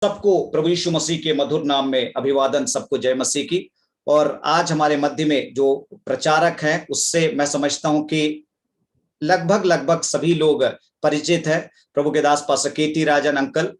सबको प्रभु यीशु मसीह के मधुर नाम में अभिवादन, सबको जय मसीह की। और आज हमारे मध्य में जो प्रचारक हैं उससे मैं समझता हूं कि लगभग सभी लोग परिचित है। प्रभु के दास पास्टर केटी राजन अंकल,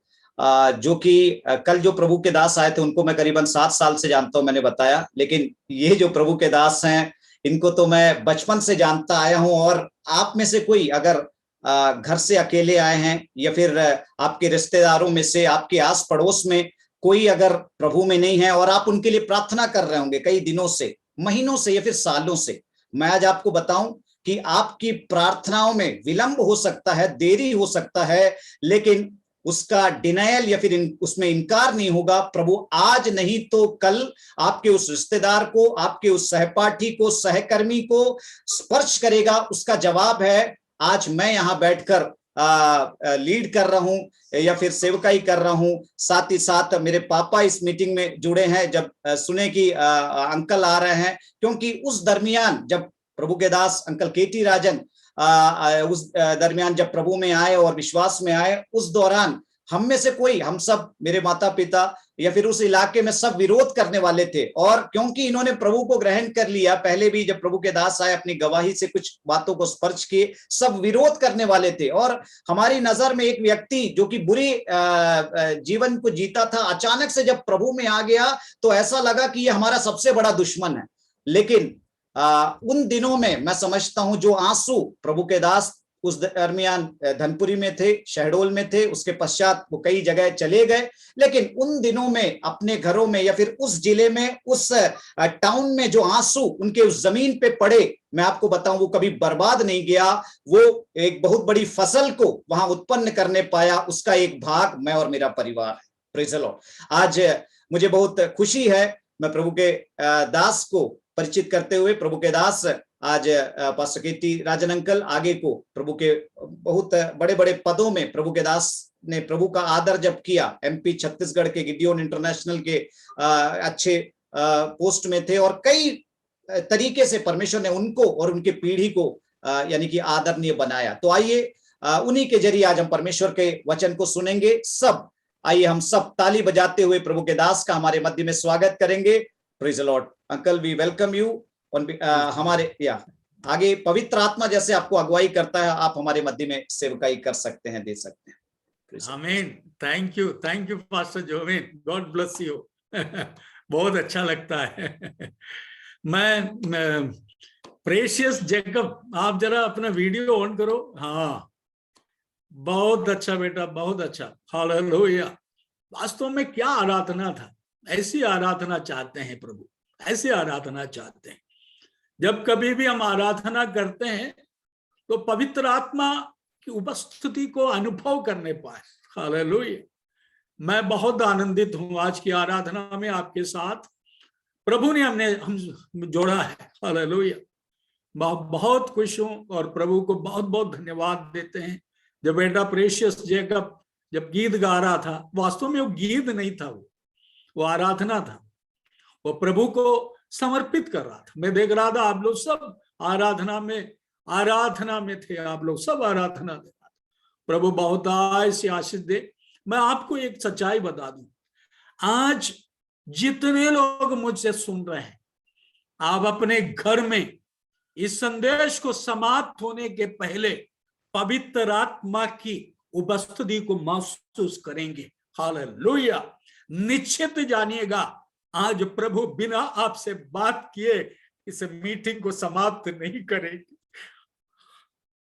जो कि कल जो प्रभु के दास आए थे उनको मैं करीबन 7 साल से जानता हूं, मैंने बताया। लेकिन ये जो प्रभु के दास हैं इनको तो मैं बचपन से जानता आया हूं। और आप में से कोई अगर घर से अकेले आए हैं या फिर आपके रिश्तेदारों में से, आपके आस पड़ोस में कोई अगर प्रभु में नहीं है और आप उनके लिए प्रार्थना कर रहे होंगे कई दिनों से, महीनों से या फिर सालों से, मैं आज आपको बताऊं कि आपकी प्रार्थनाओं में विलंब हो सकता है, देरी हो सकता है, लेकिन उसका डिनायल या फिर उसमें इनकार नहीं होगा। प्रभु आज नहीं तो कल आपके उस रिश्तेदार को, आपके उस सहपाठी को, सहकर्मी को स्पर्श करेगा। उसका जवाब है आज मैं यहां बैठकर लीड कर रहा हूं या फिर सेवकाई कर रहा हूं। साथ ही साथ मेरे पापा इस मीटिंग में जुड़े हैं जब सुने कि अंकल आ रहे हैं, क्योंकि उस दरमियान जब प्रभु के दास अंकल केटी राजन उस दरमियान जब प्रभु में आए और विश्वास में आए, उस दौरान हम में से कोई, हम सब, मेरे माता पिता या फिर उस इलाके में सब विरोध करने वाले थे। और क्योंकि इन्होंने प्रभु को ग्रहण कर लिया, पहले भी जब प्रभु के दास आए अपनी गवाही से कुछ बातों को स्पर्श किए, सब विरोध करने वाले थे। और हमारी नजर में एक व्यक्ति जो कि बुरी जीवन को जीता था, अचानक से जब प्रभु में आ गया तो ऐसा लगा कि ये हमारा सबसे बड़ा दुश्मन है। लेकिन उन दिनों में मैं समझता हूं जो आंसू प्रभु के दास उस दरमियान धनपुरी में थे, शहडोल में थे, उसके पश्चात वो कई जगह चले गए, लेकिन उन दिनों में अपने घरों में या फिर उस जिले में, उस टाउन में जो आंसू उनके उस जमीन पे पड़े, मैं आपको बताऊं वो कभी बर्बाद नहीं गया। वो एक बहुत बड़ी फसल को वहां उत्पन्न करने पाया। उसका एक भाग मैं और मेरा परिवार है। Praise the Lord. आज मुझे बहुत खुशी है, मैं प्रभु के दास को परिचित करते हुए, प्रभु के दास आज पास्टर केटी राजन अंकल आगे को प्रभु के बहुत बड़े बड़े पदों में प्रभु के दास ने प्रभु का आदर जब किया, एमपी छत्तीसगढ़ के गिडियोन इंटरनेशनल के अच्छे पोस्ट में थे, और कई तरीके से परमेश्वर ने उनको और उनके पीढ़ी को यानी कि आदरणीय बनाया। तो आइए उन्हीं के जरिए आज हम परमेश्वर के वचन को सुनेंगे। सब आइए हम सब ताली बजाते हुए प्रभु के दास का हमारे मध्य में स्वागत करेंगे। Praise the lord. Uncle, we welcome you. हमारे आगे पवित्र आत्मा जैसे आपको अगुवाई करता है, आप हमारे मध्य में सेवकाई कर सकते हैं, दे सकते हैं। आमीन। Thank you pastor Jovin, God bless you. बहुत अच्छा लगता है। मैं प्रेशियस जेकब, आप जरा अपना वीडियो ऑन करो। हाँ, बहुत अच्छा बेटा, बहुत अच्छा। हालेलुया। वास्तव में क्या आराधना था, ऐसी आराधना चाहते हैं प्रभु, ऐसी आराधना चाहते हैं। जब कभी भी हम आराधना करते हैं तो पवित्र आत्मा की उपस्थिति को अनुभव करने पाए। हालेलुया। मैं बहुत आनंदित हूं आज की आराधना में आपके साथ। प्रभु ने हम जोड़ा है। हालेलुया। बहुत खुश हूं और प्रभु को बहुत बहुत धन्यवाद देते हैं। जब बेटा प्रेशियस जेकब जब गीत गा रहा था, वास्तव में वो गीत नहीं था, वो आराधना था। वो प्रभु को समर्पित कर रहा था। मैं देख रहा था आप लोग सब आराधना में थे, आप लोग सब आराधना दे रहा था। प्रभु बहुत ऐसी आशीष दे। मैं आपको एक सच्चाई बता दूं, आज जितने लोग मुझसे सुन रहे हैं, आप अपने घर में इस संदेश को समाप्त होने के पहले पवित्र आत्मा की उपस्थिति को महसूस करेंगे। हालेलुया। निश्चित जानिएगा, आज प्रभु बिना आपसे बात किए इस मीटिंग को समाप्त नहीं करेंगे।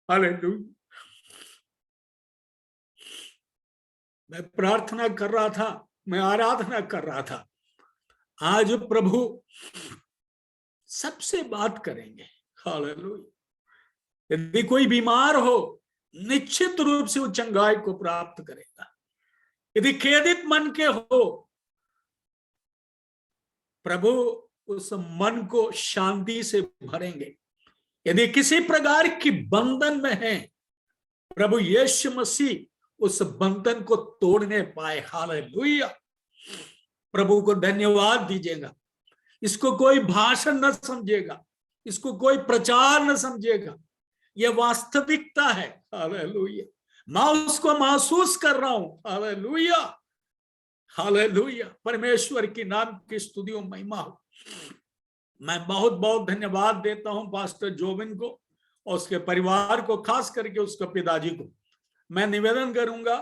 हालेलुया। मैं प्रार्थना कर रहा था, मैं आराधना कर रहा था, आज प्रभु सबसे बात करेंगे। हालेलुया। यदि कोई बीमार हो, निश्चित रूप से वो चंगाई को प्राप्त करेगा। यदि खेदित मन के हो, प्रभु उस मन को शांति से भरेंगे। यदि किसी प्रकार की बंधन में है, प्रभु यीशु मसीह उस बंधन को तोड़ने पाए। हालेलुया। प्रभु को धन्यवाद दीजिएगा। इसको कोई भाषण न समझेगा, इसको कोई प्रचार न समझेगा, यह वास्तविकता है। हालेलुया। मैं उसको महसूस कर रहा हूं। हालेलुया। हालेलुया, परमेश्वर की नाम की स्तुति और महिमा हो। मैं बहुत बहुत धन्यवाद देता हूं पास्टर जोबिन को और उसके परिवार को, खास करके उसके पिताजी को। मैं निवेदन करूंगा,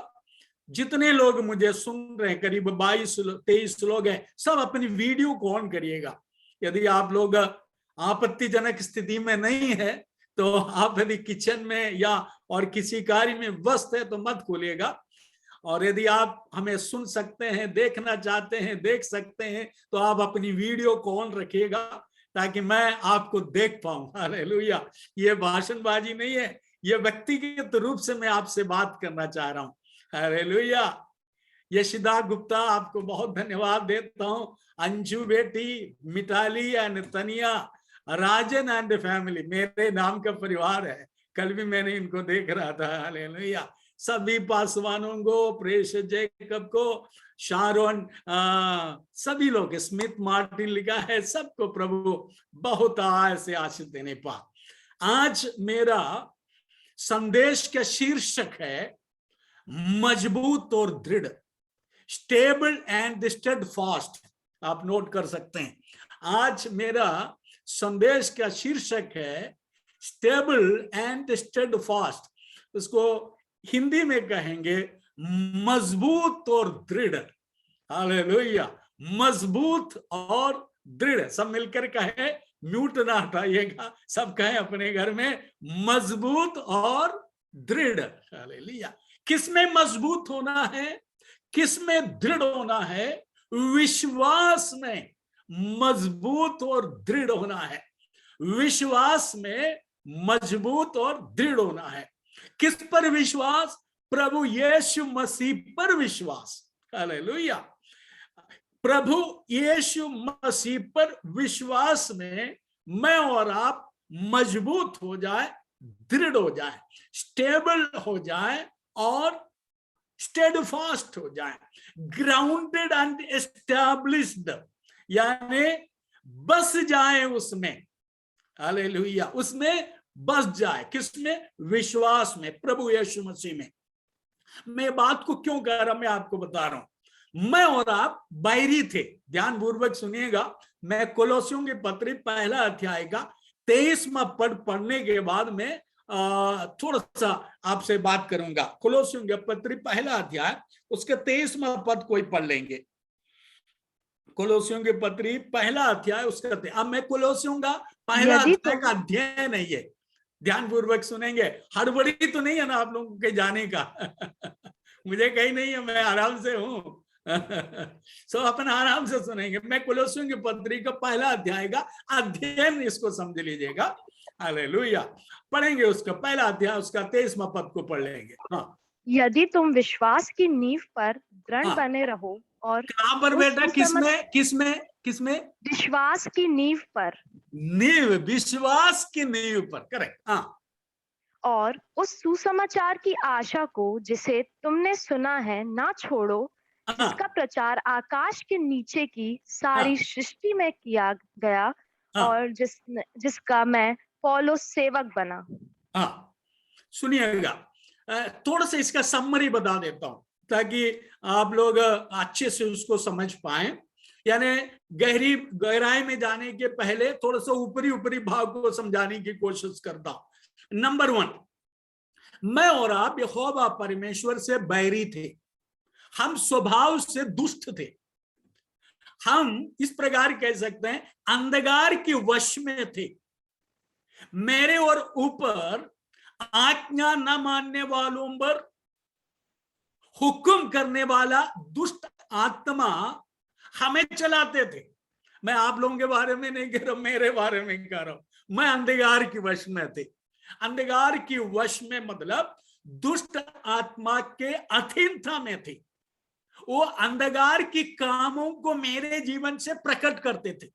जितने लोग मुझे सुन रहे हैं, करीब 22-23 लोग हैं, सब अपनी वीडियो को ऑन करिएगा। यदि आप लोग आपत्तिजनक स्थिति में नहीं है तो आप यदि किचन में या और किसी कार्य में व्यस्त है तो मत खोलिएगा। और यदि आप हमें सुन सकते हैं, देखना चाहते हैं, देख सकते हैं, तो आप अपनी वीडियो को ऑन रखिएगा ताकि मैं आपको देख पाऊं। हालेलुया, ये भाषणबाजी नहीं है, ये व्यक्तिगत रूप से मैं आपसे बात करना चाह रहा हूं। हालेलुया। यशिदा गुप्ता, आपको बहुत धन्यवाद देता हूं। अंजू बेटी, Mitali and Tania, Rajan and family, मेरे नाम का परिवार है। कल भी मैंने इनको देख रहा था। हालेलुया। सभी पासवानों को, प्रेष जैकब को, शारोन, सभी लोग, स्मिथ मार्टिन लिखा है, सबको प्रभु बहुत ऐसे आशीष देने पा। आज मेरा संदेश का शीर्षक है मजबूत और दृढ़, स्टेबल एंड स्टेडफास्ट। आप नोट कर सकते हैं, आज मेरा संदेश का शीर्षक है स्टेबल एंड स्टेडफास्ट। उसको हिंदी में कहेंगे मजबूत और दृढ़। हालेलुया, मजबूत और दृढ़। सब मिलकर कहे, म्यूट ना हटाइएगा, सब कहें अपने घर में मजबूत और दृढ़। हालेलुया। किसमें मजबूत होना है, किसमें दृढ़ होना है? विश्वास में मजबूत और दृढ़ होना है। विश्वास में मजबूत और दृढ़ होना है। किस पर विश्वास? प्रभु यीशु मसीह पर विश्वास। हालेलुया। प्रभु यीशु मसीह पर विश्वास में मैं और आप मजबूत हो जाए, दृढ़ हो जाए, स्टेबल हो जाए और स्टेडफास्ट हो जाए, ग्राउंडेड एंड एस्टैब्लिश्ड, यानी बस जाए उसमें। हालेलुया, उसमें बस जाए। किसमें? विश्वास में, प्रभु यीशु मसीह में। मैं बात को क्यों कह रहा, मैं आपको बता रहा हूं। मैं और आप बैरी थे, ध्यान पूर्वक सुनिएगा। मैं कोलोसियों के पत्र पहला अध्याय का 23वां पद पढ़ने के बाद में थोड़ा सा आपसे बात करूंगा। कोलोसियों के पत्र पहला अध्याय, उसके 23वां पद कोई पढ़ लेंगे। कोलोसियों के पत्री पहला अध्याय, उसका अब मैं कोलोसियों का पहला अध्याय का अध्ययन नहीं है, ध्यान पूर्वक सुनेंगे। हड़बड़ी तो नहीं है ना आप लोगों के जाने का? मुझे कहीं नहीं है, मैं आराम से हूं। सब अपना आराम से सुनेंगे। मैं कोलोसियों की पत्री का पहला अध्याय का अध्ययन, इसको समझ लीजिएगा। हालेलुया। पढ़ेंगे उसका पहला अध्याय, उसका 23वां पद को पढ़ लेंगे। हाँ, यदि तुम विश्वास की नींव पर दृढ़ बने रहो और कहां पर बेटा? किसमें किसमें किसमें? विश्वास की नींव पर। नींव, विश्वास की नींव पर, करेक्ट। हाँ, और उस सुसमाचार की आशा को जिसे तुमने सुना है ना छोड़ो, जिसका प्रचार आकाश के नीचे की सारी सृष्टि में किया गया और जिसका मैं पौलुस सेवक बना। हाँ, सुनिएगा, थोड़ा सा इसका समरी बता देता हूं ताकि आप लोग अच्छे से उसको समझ पाएं। यानी गहराई में जाने के पहले थोड़ा सा ऊपरी भाग को समझाने की कोशिश करता हूं। नंबर 1, मैं और आप यहोवा परमेश्वर से बैरी थे। हम स्वभाव से दुष्ट थे। हम इस प्रकार कह सकते हैं अंधकार के वश में थे। मेरे और ऊपर आज्ञा न मानने वालों पर हुक्म करने वाला दुष्ट आत्मा हमें चलाते थे। मैं आप लोगों के बारे में नहीं कह रहा, मेरे बारे में कह रहा हूं। मैं अंधकार की वश में थे। अंधकार की वश में मतलब दुष्ट आत्मा के अधीनता में थे। वो अंधकार की कामों को मेरे जीवन से प्रकट करते थे।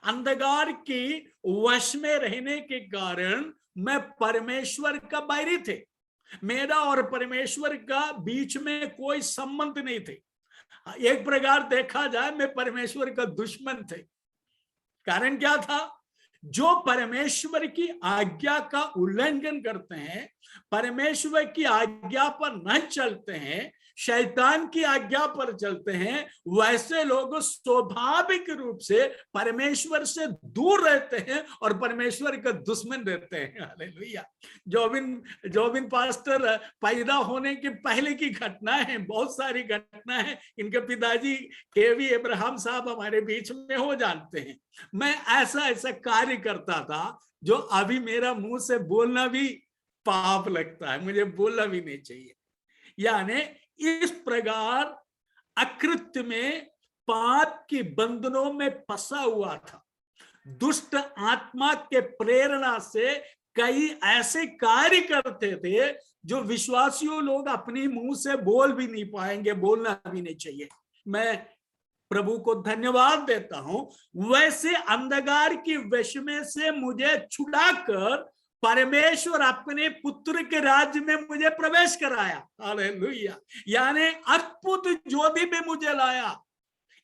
अंधकार की वश में रहने के कारण मैं परमेश्वर का बैरी थे। मेरा और परमेश्वर का बीच में कोई संबंध नहीं थे। एक प्रकार देखा जाए मैं परमेश्वर का दुश्मन थे। कारण क्या था? जो परमेश्वर की आज्ञा का उल्लंघन करते हैं, परमेश्वर की आज्ञा पर न चलते हैं, शैतान की आज्ञा पर चलते हैं, वैसे लोग स्वाभाविक रूप से परमेश्वर से दूर रहते हैं और परमेश्वर का दुश्मन रहते हैं। हालेलुया। जोबिन पास्टर पैदा होने के पहले की घटना है, बहुत सारी घटना है। इनके पिताजी केवी अब्राहम साहब हमारे बीच में हो जानते हैं। मैं ऐसा कार्य करता था जो अभी मेरा मुंह से बोलना भी पाप लगता है, मुझे बोलना भी नहीं चाहिए। यानी इस प्रकार अकृत्य में, पाप के बंधनों में फंसा हुआ था। दुष्ट आत्मा के प्रेरणा से कई ऐसे कार्य करते थे जो विश्वासियों लोग अपनी मुंह से बोल भी नहीं पाएंगे, बोलना भी नहीं चाहिए। मैं प्रभु को धन्यवाद देता हूं, वैसे अंधकार की वश में से मुझे छुड़ाकर परमेश्वर अपने पुत्र के राज्य में मुझे प्रवेश कराया। हालेलुया। यानी अद्भुत ज्योति में मुझे लाया।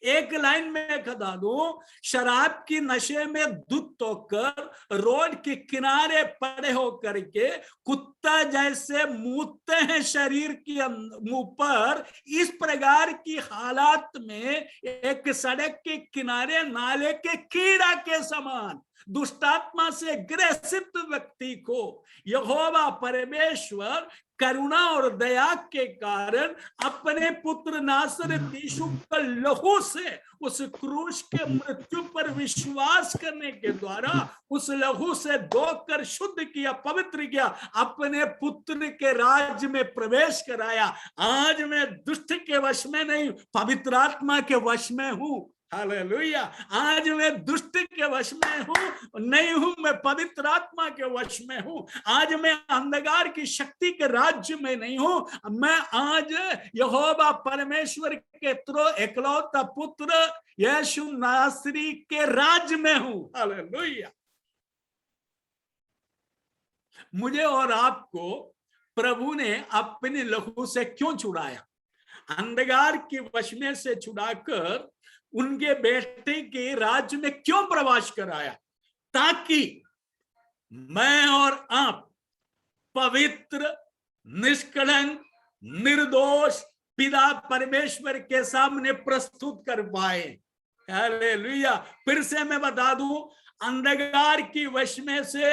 एक लाइन में बता दूं, शराब की नशे में धुत होकर रोड के किनारे पड़े होकर के कुत्ता जैसे मूतते हैं शरीर के मुंह पर, इस प्रकार की हालात में एक सड़क के किनारे नाले के कीड़ा के समान दुष्टात्मा से ग्रसित व्यक्ति को यहोवा परमेश्वर करुणा और दया के कारण अपने पुत्र नासरत यीशु का लहू से उस क्रूस के मृत्यु पर विश्वास करने के द्वारा उस लहू से धोकर शुद्ध किया, पवित्र किया, अपने पुत्र के राज्य में प्रवेश कराया। आज मैं दुष्ट के वश में नहीं, पवित्र आत्मा के वश में हूं। हालेलुया। आज मैं दुष्ट के वश में हूं नहीं हूं, मैं पवित्र आत्मा के वश में हूं। आज मैं अंधकार की शक्ति के राज्य में नहीं हूं, मैं आज यहोवा परमेश्वर के एकलौता पुत्र यीशु नासरी के राज्य में हूं। हालेलुया। मुझे और आपको प्रभु ने अपने लहू से क्यों छुड़ाया? अंधकार के वश में से छुड़ाकर उनके बेटे के राज्य में क्यों प्रवेश कराया? ताकि मैं और आप पवित्र, निष्कलंक, निर्दोष पिता परमेश्वर के सामने प्रस्तुत कर पाए। हालेलुया। फिर से मैं बता दूं, अंधकार की वश में से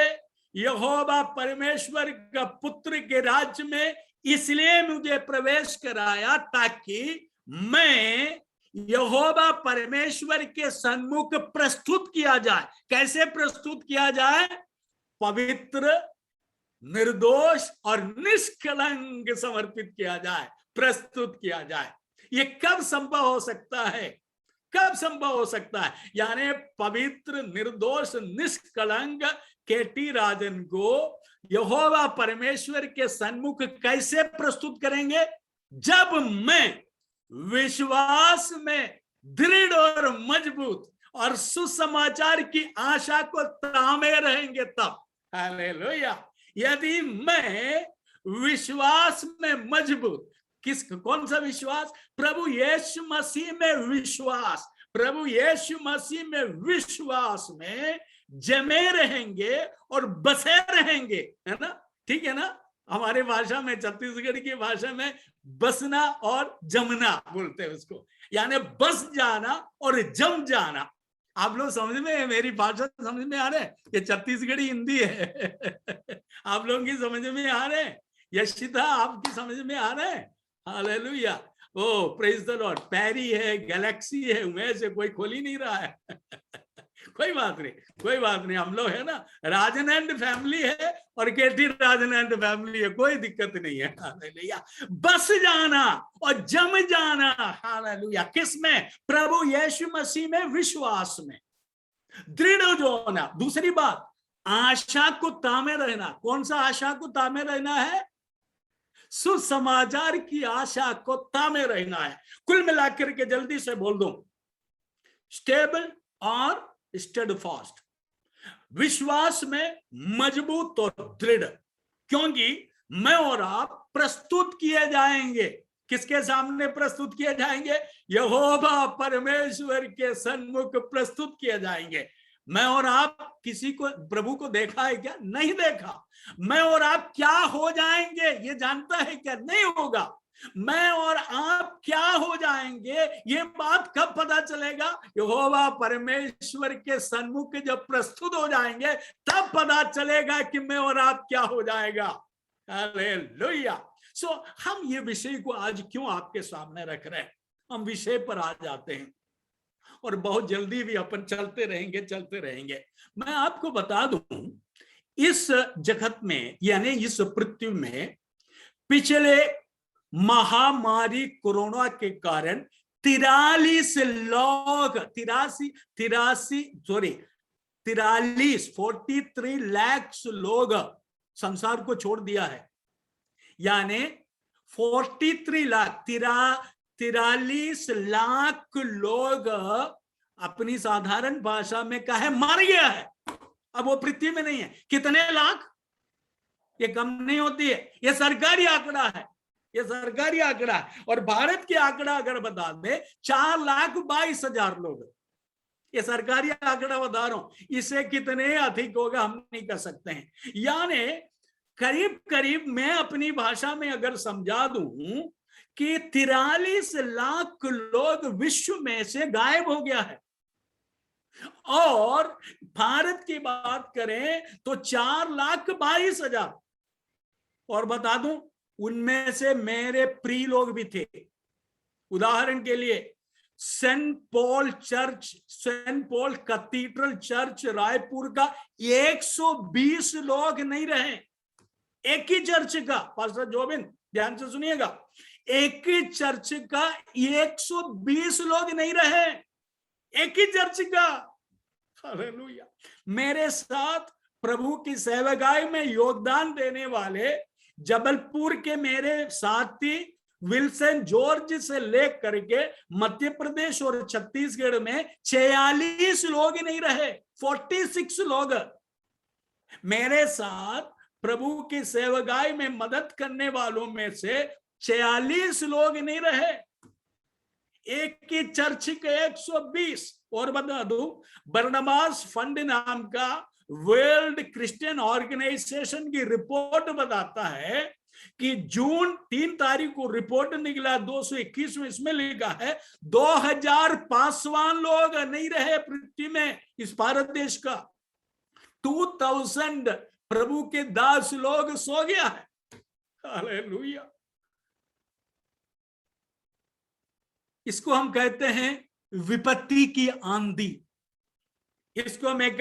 यहोवा परमेश्वर का पुत्र के राज्य में इसलिए मुझे प्रवेश कराया ताकि मैं यहोवा परमेश्वर के सन्मुख प्रस्तुत किया जाए। कैसे प्रस्तुत किया जाए? पवित्र, निर्दोष और निष्कलंक समर्पित किया जाए, प्रस्तुत किया जाए। ये कब संभव हो सकता है? कब संभव हो सकता है? यानी पवित्र, निर्दोष, निष्कलंक केटी राजन को यहोवा परमेश्वर के सन्मुख कैसे प्रस्तुत करेंगे? जब मैं विश्वास में दृढ़ और मजबूत और सुसमाचार की आशा को थामे रहेंगे तब। हालेलुया। यदि मैं विश्वास में मजबूत, कौन सा विश्वास? प्रभु यीशु मसीह में विश्वास, प्रभु यीशु मसीह में विश्वास में जमे रहेंगे और बसे रहेंगे, है ना? ठीक है ना? हमारे भाषा में, छत्तीसगढ़ की भाषा में बसना और जमना बोलते हैं उसको, यानी बस जाना और जम जाना। आप लोग समझ में, मेरी भाषा समझ में आ रहे हैं? ये छत्तीसगढ़ी हिंदी है। आप लोगों की समझ में आ रहे हैं? यशिता आपकी समझ में आ रहे हैं? Hallelujah. Oh praise the Lord. पैरी है, गैलेक्सी है, उमेश से कोई खोल ही नहीं रहा है। कोई बात नहीं, कोई बात नहीं। हम लोग है ना, राजन एंड फैमिली है और केटी राजन एंड फैमिली है, कोई दिक्कत नहीं है। हालेलुया। बस जाना और जम जाना। हालेलुया। किसमें? प्रभु यीशु मसीह में विश्वास में दृढ़ जो होना। दूसरी बात, आशा को तामे रहना। कौन सा आशा को तामे रहना है? सुसमाचार की आशा को तामे रहना है। कुल मिलाकर के जल्दी से बोल दूं, स्टेबल और स्टेडफास्ट, विश्वास में मजबूत और दृढ़। क्योंकि मैं और आप प्रस्तुत किए जाएंगे। किसके सामने प्रस्तुत किए जाएंगे? यहोवा परमेश्वर के सन्मुख प्रस्तुत किए जाएंगे। मैं और आप किसी को, प्रभु को देखा है क्या? नहीं देखा। मैं और आप क्या हो जाएंगे ये जानता है क्या? नहीं होगा। मैं और आप क्या हो जाएंगे, ये बात कब पता चलेगा? यहोवा परमेश्वर के सन्मुख जब प्रस्तुत हो जाएंगे तब पता चलेगा कि मैं और आप क्या हो जाएगा। हालेलुया। सो हम ये विषय को आज क्यों आपके सामने रख रहे हैं? हम विषय पर आ जाते हैं और बहुत जल्दी भी अपन चलते रहेंगे। मैं आपको बता दूं, इस जगत में यानी इस पृथ्वी में पिछले महामारी कोरोना के कारण 43 लाख लोग संसार को छोड़ दिया है। यानी 43 लाख लोग अपनी साधारण भाषा में कहे मर गया है। अब वो पृथ्वी में नहीं है। कितने लाख? ये कम नहीं होती है, ये सरकारी आंकड़ा है, ये सरकारी आंकड़ा है। और भारत के आंकड़ा अगर बता दे 4,22,000 लोग, ये सरकारी आंकड़ा बता रहा हूं। इससे कितने अधिक होगा हम नहीं कर सकते हैं। यानी करीब करीब मैं अपनी भाषा में अगर समझा दूं कि 43 लाख लोग विश्व में से गायब हो गया है। और भारत की बात करें तो 4,22,000। और बता दूं, उनमें से मेरे प्रिय लोग भी थे। उदाहरण के लिए Saint Paul Cathedral Church Raipur का 120 लोग नहीं रहे। एक ही चर्च का, पास्टर जोबिन ध्यान से सुनिएगा, एक ही चर्च का 120 लोग नहीं रहे, एक ही चर्च का। हालेलुया। मेरे साथ प्रभु की सेवकाई में योगदान देने वाले जबलपुर के मेरे साथी विल्सन जॉर्ज से लेकर के मध्य प्रदेश और छत्तीसगढ़ में 46 लोग नहीं रहे, 46 लोग मेरे साथ प्रभु की सेवकाई में मदद करने वालों में से 46 लोग नहीं रहे, एक ही चर्च के 120। और बता दूं, बरनबास फंड नाम का वर्ल्ड क्रिश्चियन ऑर्गेनाइजेशन की रिपोर्ट बताता है कि जून 3 तारीख को रिपोर्ट निकला 221 में, इसमें लिखा है 2000 पासवान लोग नहीं रहे पृथ्वी में, इस भारत देश का 2000 प्रभु के दास लोग सो गया है। हालेलुया। इसको हम कहते हैं विपत्ति की आंधी। इसको मैं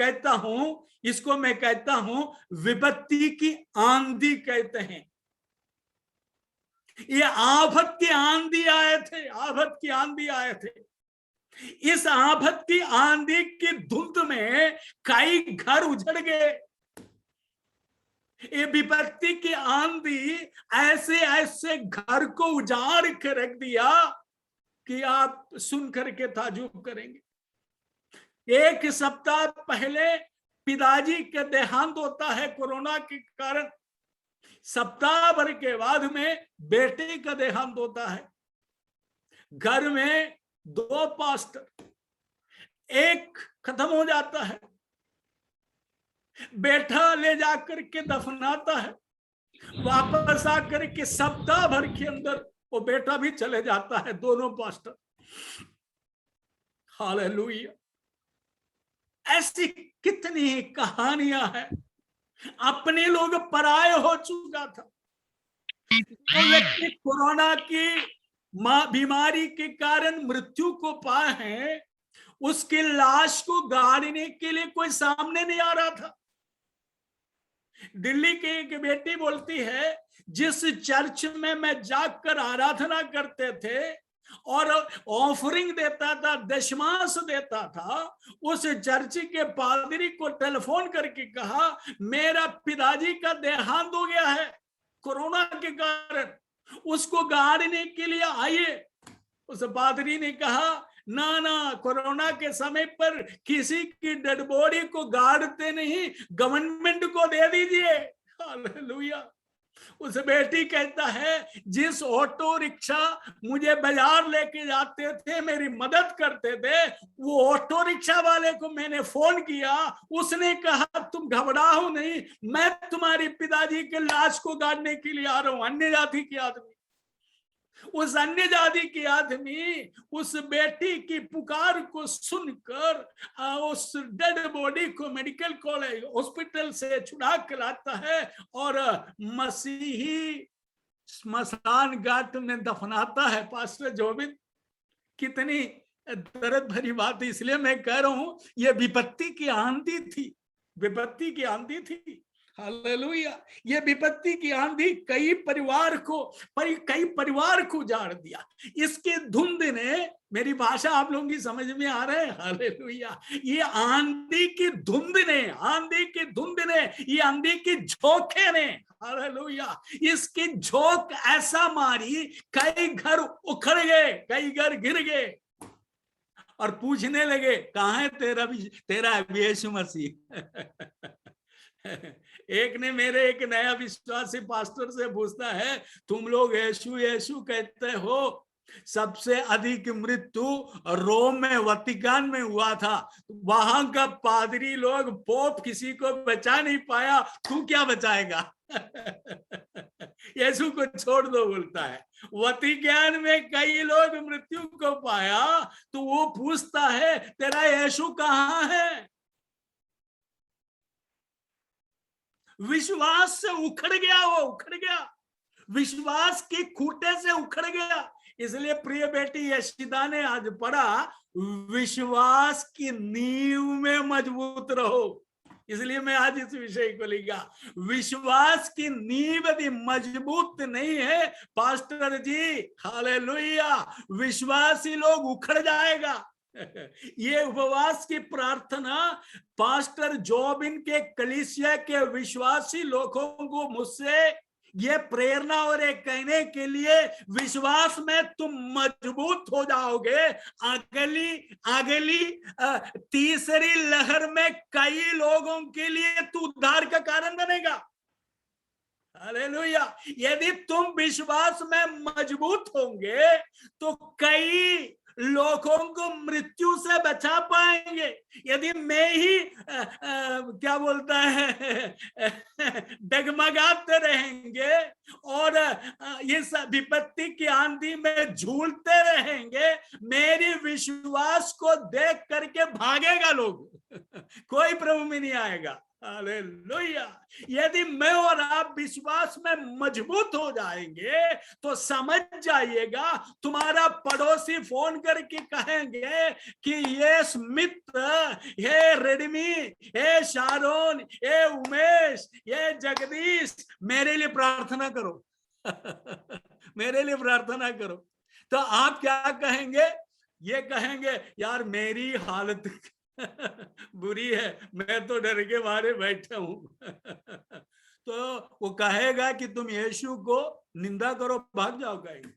कहता हूं विपत्ति की आंधी कहते हैं। ये आफत की आंधी आए थे, इस आफत की आंधी की धुंध में कई घर उजड़ गए। ये विपत्ति की आंधी ऐसे घर को उजाड़ के रख दिया कि आप सुन करके ताजुब करेंगे। 1 सप्ताह पहले पिताजी का देहांत होता है कोरोना के कारण। सप्ताह भर के बाद में बेटे का देहांत होता है। घर में 2 पास्टर, एक खत्म हो जाता है, बेटा ले जाकर के दफनाता है, वापस आकर के सप्ताह भर के अंदर वो बेटा भी चले जाता है, दोनों पास्टर। हालेलुया। ऐसी कितनी कहानियां हैं। अपने लोग पराये हो चुका था। जो व्यक्ति कोरोना की बीमारी के कारण मृत्यु को पाए हैं, उसकी लाश को गाड़ने के लिए कोई सामने नहीं आ रहा था। दिल्ली की एक बेटी बोलती है, जिस चर्च में मैं जाकर आराधना करते थे और ऑफरिंग देता था, दशमांश देता था, उस चर्च के पादरी को टेलीफोन करके कहा मेरा पिताजी का देहांत हो गया है कोरोना के कारण, उसको गाड़ने के लिए आइए। उस पादरी ने कहा ना, कोरोना के समय पर किसी की डेड बॉडी को गाड़ते नहीं, गवर्नमेंट को दे दीजिए। हालेलुया। उस बेटी कहता है, जिस ऑटो रिक्शा मुझे बाजार लेके जाते थे, मेरी मदद करते थे, वो ऑटो रिक्शा वाले को मैंने फोन किया, उसने कहा तुम घबराओ नहीं, मैं तुम्हारी पिताजी के लाश को गाड़ने के लिए आ रहा हूं। अन्य जाति की आदमी। उस अन्य जाति के आदमी उस बेटी की पुकार को सुनकर उस डेड बॉडी को मेडिकल कॉलेज हॉस्पिटल से छुड़ा कर लाता है और मसीही स्मशान घाट में दफनाता है। पास्टर जोबिन, कितनी दर्द भरी बात है। इसलिए मैं कह रहा हूं ये विपत्ति की आंधी थी, विपत्ति की आंधी थी। हालेलुया। ये विपत्ति की आंधी कई परिवार को उजाड़ दिया। इसके धुंध ने, मेरी भाषा आप लोगों की समझ में आ रहा है? हालेलुया। ये आंधी की धुंध ने, ये आंधी की झोंके ने, हालेलुया, इसकी झोंक ऐसा मारी, कई घर उखड़ गए, कई घर गिर गए और पूछने लगे कहाँ है तेरा यीशु मसीह। एक ने मेरे एक नया विश्वासी पास्टर से पूछता है, तुम लोग यीशु यीशु कहते हो, सबसे अधिक मृत्यु रोम में वतिकान में हुआ था, वहां का पादरी लोग पोप किसी को बचा नहीं पाया, तू क्या बचाएगा? यीशु को छोड़ दो बोलता है। वतिकान में कई लोग मृत्यु को पाया तो वो पूछता है तेरा यीशु कहाँ है? विश्वास से उखड़ गया, वो उखड़ गया, विश्वास की खूंटे से उखड़ गया। इसलिए प्रिय बेटी यशिदा ने आज पढ़ा, विश्वास की नींव में मजबूत रहो। इसलिए मैं आज इस विषय को लिखा, विश्वास की नींव यदि मजबूत नहीं है पास्टर जी, हालेलुया, विश्वासी लोग उखड़ जाएगा। ये उपवास की प्रार्थना पास्टर जोबिन के कलीसिया के विश्वासी लोगों को मुझसे ये प्रेरणा और एक कहने के लिए, विश्वास में तुम मजबूत हो जाओगे, अगली तीसरी लहर में कई लोगों के लिए तू उद्धार का कारण बनेगा। हालेलुया। यदि तुम विश्वास में मजबूत होंगे तो कई लोगों को मृत्यु से बचा पाएंगे। यदि मैं ही क्या बोलता है डगमगाते रहेंगे और इस विपत्ति की आंधी में झूलते रहेंगे, मेरी विश्वास को देख करके भागेगा लोग, कोई प्रभु में नहीं आएगा। हालेलुया। यदि मैं और आप विश्वास में मजबूत हो जाएंगे तो समझ जाइएगा, तुम्हारा पड़ोसी फोन करके कहेंगे कि ये स्मिथ, ये रेडमी, ये शारोन, ये उमेश, ये जगदीश, मेरे लिए प्रार्थना करो। मेरे लिए प्रार्थना करो। तो आप क्या कहेंगे? ये कहेंगे यार मेरी हालत बुरी है, मैं तो डर के मारे बैठा हूं। तो वो कहेगा कि तुम यीशु को निंदा करो, भाग जाओ कहेंगे।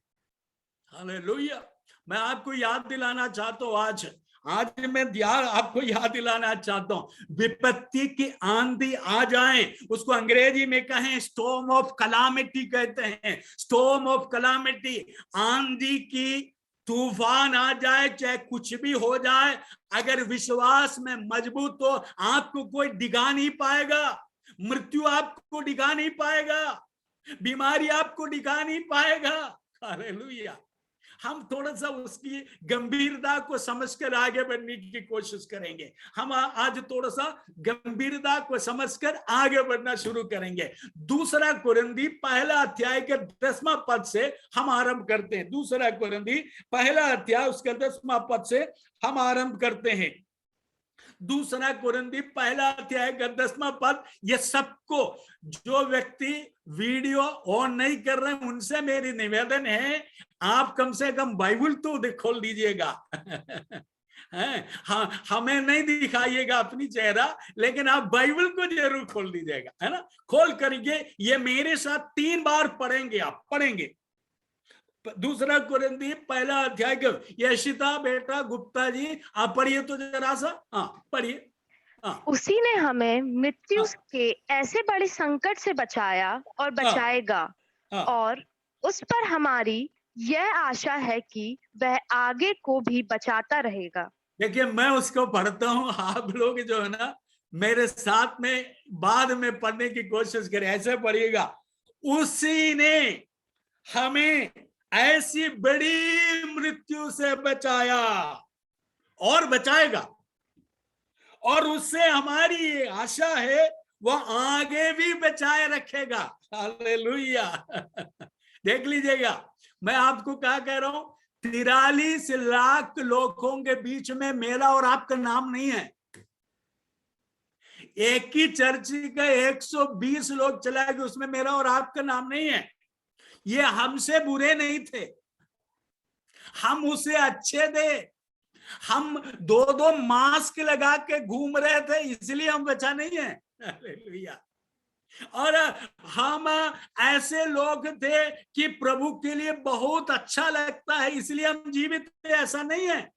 हालेलुया। मैं आपको याद दिलाना चाहता हूं, आज मैं आपको याद दिलाना चाहता हूं, विपत्ति की आंधी आ जाए, उसको अंग्रेजी में कहें स्टॉर्म ऑफ कैलामिटी कहते हैं। स्टॉर्म ऑफ कैलामिटी, आंधी की तूफान आ जाए, चाहे कुछ भी हो जाए, अगर विश्वास में मजबूत हो, आपको कोई डिगा नहीं पाएगा, मृत्यु आपको डिगा नहीं पाएगा, बीमारी आपको डिगा नहीं पाएगा। हालेलुया। हम थोड़ा सा उसकी गंभीरता को समझकर आगे बढ़ने की कोशिश करेंगे। हम आज थोड़ा सा गंभीरता को समझकर आगे बढ़ना शुरू करेंगे। दूसरा कुरिन्थी पहला अध्याय के 10वां पद से हम आरंभ करते हैं। दूसरा कुरिन्थी पहला अध्याय उसके 10वां पद से हम आरंभ करते हैं। दूसरा कुरिन्थी पहला अध्याय का 10वां पद। ये सबको, जो व्यक्ति वीडियो ऑन नहीं कर रहे हैं उनसे मेरी निवेदन है, आप कम से कम बाइबल तो खोल दीजिएगा। हाँ, हमें नहीं दिखाइएगा अपनी चेहरा, लेकिन आप बाइबल को जरूर खोल दीजिएगा, है ना। खोल करिए, ये मेरे साथ 3 बार पढ़ेंगे, आप पढ़ेंगे। दूसरा कुरिन्थी पहला अध्याय के, यशिता बेटा गुप्ता जी आप पढ़िए तो जरा सा। हाँ पढ़िए। उसी ने हमें मृत्यु के ऐसे बड़े संकट से बचाया और बचाएगा, और उस पर हमारी यह आशा है कि वह आगे को भी बचाता रहेगा। देखिए, मैं उसको पढ़ता हूँ, आप लोग जो है ना मेरे साथ में बाद में पढ़ने की कोशिश करें। ऐसे पढ़िएगा, उसी ने हमें ऐसी बड़ी मृत्यु से बचाया और बचाएगा, और उससे हमारी आशा है वह आगे भी बचाए रखेगा। हालेलुया। देख लीजिएगा, मैं आपको क्या कह रहा हूं, 43 लाख लोगों के बीच में मेरा और आपका नाम नहीं है। एक ही चर्च का 120 लोग चला गए, उसमें मेरा और आपका नाम नहीं है। ये हमसे बुरे नहीं थे, हम उससे अच्छे थे। हम 2-2 मास्क लगा के घूम रहे थे, इसलिए हम बचा नहीं है। हालेलुया। और हम ऐसे लोग थे कि प्रभु के लिए बहुत अच्छा लगता है, इसलिए हम जीवित थे, ऐसा नहीं है।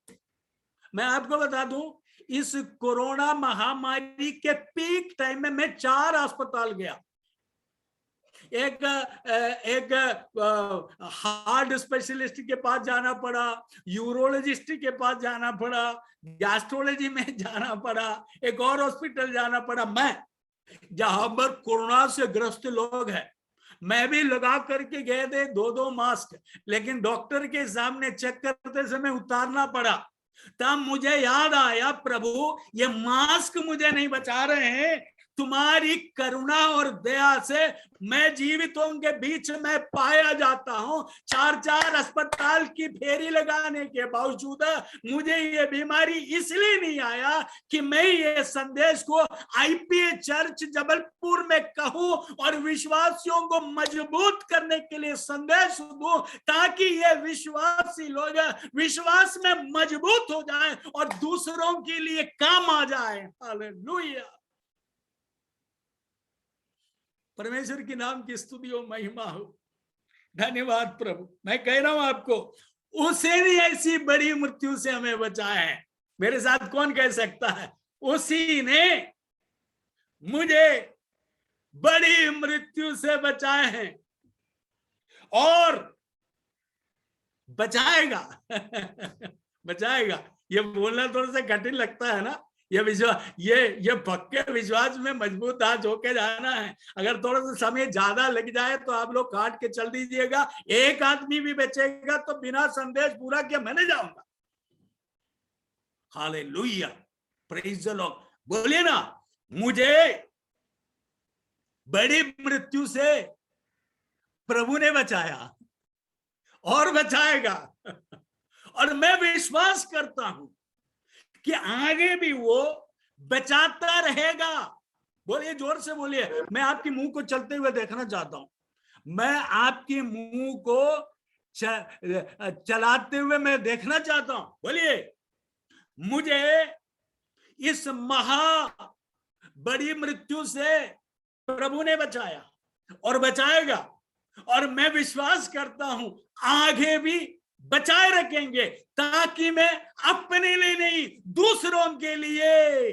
मैं आपको बता दूं, इस कोरोना महामारी के पीक टाइम में मैं 4 अस्पताल गया। एक हार्ट स्पेशलिस्ट के पास जाना पड़ा, यूरोलॉजिस्ट के पास जाना पड़ा, गैस्ट्रोलॉजी में जाना पड़ा, एक और हॉस्पिटल जाना पड़ा। मैं जहां पर कोरोना से ग्रस्त लोग हैं, मैं भी लगा करके गए थे 2-2 मास्क, लेकिन डॉक्टर के सामने चेक करते समय उतारना पड़ा। तब मुझे याद आया, प्रभु ये मास्क मुझे नहीं बचा रहे हैं, तुम्हारी करुणा और दया से मैं जीवितों के बीच में पाया जाता हूं। 4-4 अस्पताल की फेरी लगाने के बावजूद मुझे ये बीमारी इसलिए नहीं आया कि मैं ये संदेश को आईपीए चर्च जबलपुर में कहूं और विश्वासियों को मजबूत करने के लिए संदेश दूं, ताकि ये विश्वासी लोग विश्वास में मजबूत हो जाएं और दूसरों के लिए काम आ जाए। हालेलुया। परमेश्वर के नाम की स्तुति और महिमा हो। धन्यवाद प्रभु। मैं कह रहा हूं आपको, उसी ने ऐसी बड़ी मृत्यु से हमें बचाया है। मेरे साथ कौन कह सकता है, उसी ने मुझे बड़ी मृत्यु से बचाए हैं और बचाएगा। बचाएगा। ये बोलना थोड़ा सा कठिन लगता है ना। ये विश्वास, ये पक्के विश्वास में मजबूत आज होके जाना है। अगर थोड़ा सा समय ज्यादा लग जाए तो आप लोग काट के चल दीजिएगा। एक आदमी भी बचेगा तो बिना संदेश पूरा किया मैं नहीं जाऊंगा। Hallelujah, praise the Lord. बोलिए ना, मुझे बड़ी मृत्यु से प्रभु ने बचाया और बचाएगा, और मैं विश्वास करता हूं कि आगे भी वो बचाता रहेगा। बोलिए, जोर से बोलिए। मैं आपके मुंह को चलते हुए देखना चाहता हूं। मैं आपके मुंह को चलाते हुए मैं देखना चाहता हूं। बोलिए, मुझे इस महा बड़ी मृत्यु से प्रभु ने बचाया और बचाएगा, और मैं विश्वास करता हूं आगे भी बचाए रखेंगे, ताकि मैं अपने लिए नहीं दूसरों के लिए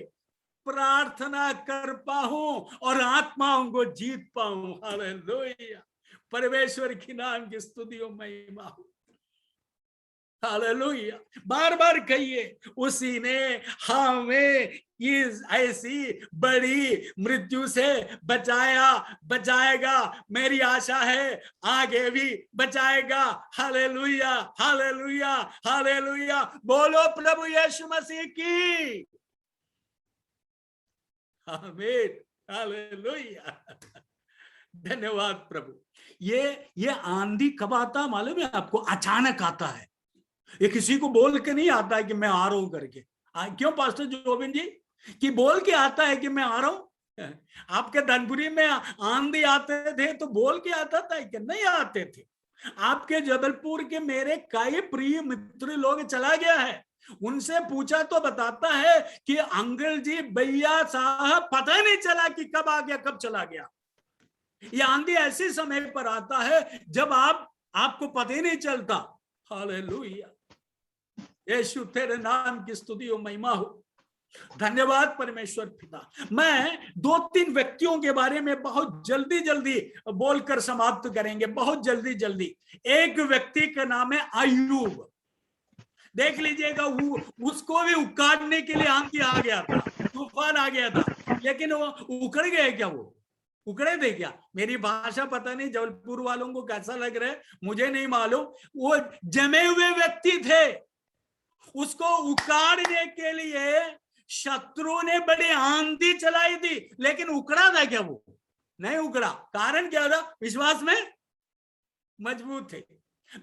प्रार्थना कर पाऊं और आत्माओं को जीत पाऊं। हालेलुया, परमेश्वर के नाम की स्तुति और महिमा हो। हालेलुया। बार बार कहिए, उसी ने हमें इस ऐसी बड़ी मृत्यु से बचाया, बचाएगा। मेरी आशा है आगे भी बचाएगा। Hallelujah, hallelujah, hallelujah. बोलो प्रभु यीशु मसीह की आमीन। हालेलुया। धन्यवाद प्रभु। ये आंधी कब आता मालूम है आपको? अचानक आता है। ये किसी को बोल के नहीं आता है कि मैं आ रहा हूं करके। क्यों पास्टर जोबिन जी? कि बोल के आता है कि मैं आ रहा हूं? आपके धनपुरी में आंधी आते थे तो बोल के आता था कि नहीं आते थे? आपके जबलपुर के मेरे कई प्रिय मित्र लोग चला गया है, उनसे पूछा तो बताता है कि अंकल जी, भैया साहब, पता नहीं चला कि कब आ गया कब चला गया। ये आंधी ऐसे समय पर आता है जब आपको पता ही नहीं चलता। हालेलुया। यीशु तेरे नाम की स्तुति और महिमा हो। धन्यवाद परमेश्वर पिता। मैं 2-3 व्यक्तियों के बारे में बहुत जल्दी जल्दी बोलकर समाप्त करेंगे, बहुत जल्दी जल्दी। एक व्यक्ति का नाम है अय्यूब। देख लीजिएगा, उसको भी उखाड़ने के लिए आंधी आ गया था, तूफान आ गया था, लेकिन वो उखड़ गए क्या? वो उकड़े थे क्या? मेरी भाषा पता नहीं जबलपुर वालों को कैसा लग रहा है, मुझे नहीं मालूम। वो जमे हुए व्यक्ति थे, उसको उखाड़ने के लिए शत्रु ने बड़ी आंधी चलाई थी, लेकिन उकड़ा था क्या? वो नहीं उकड़ा। कारण क्या था? विश्वास में मजबूत थे।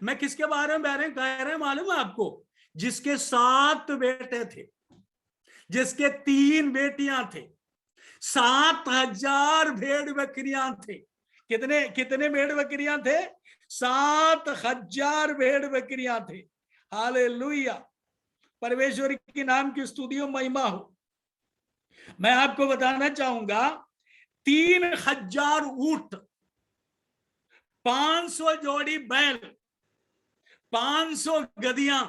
मैं किसके बारे में कह रहे हैं मालूम है आपको? जिसके 7 बेटे थे, जिसके 3 बेटियां थे, 7,000 भेड़ बकरियां थे। कितने कितने भेड़ बकरियां थे? 7,000 भेड़ बकरियां थे। हालेलुया, परमेश्वर के नाम की स्तुति और महिमा हो। मैं आपको बताना चाहूंगा, 3,000 ऊंट, 500 जोड़ी बैल, 500 गधियां,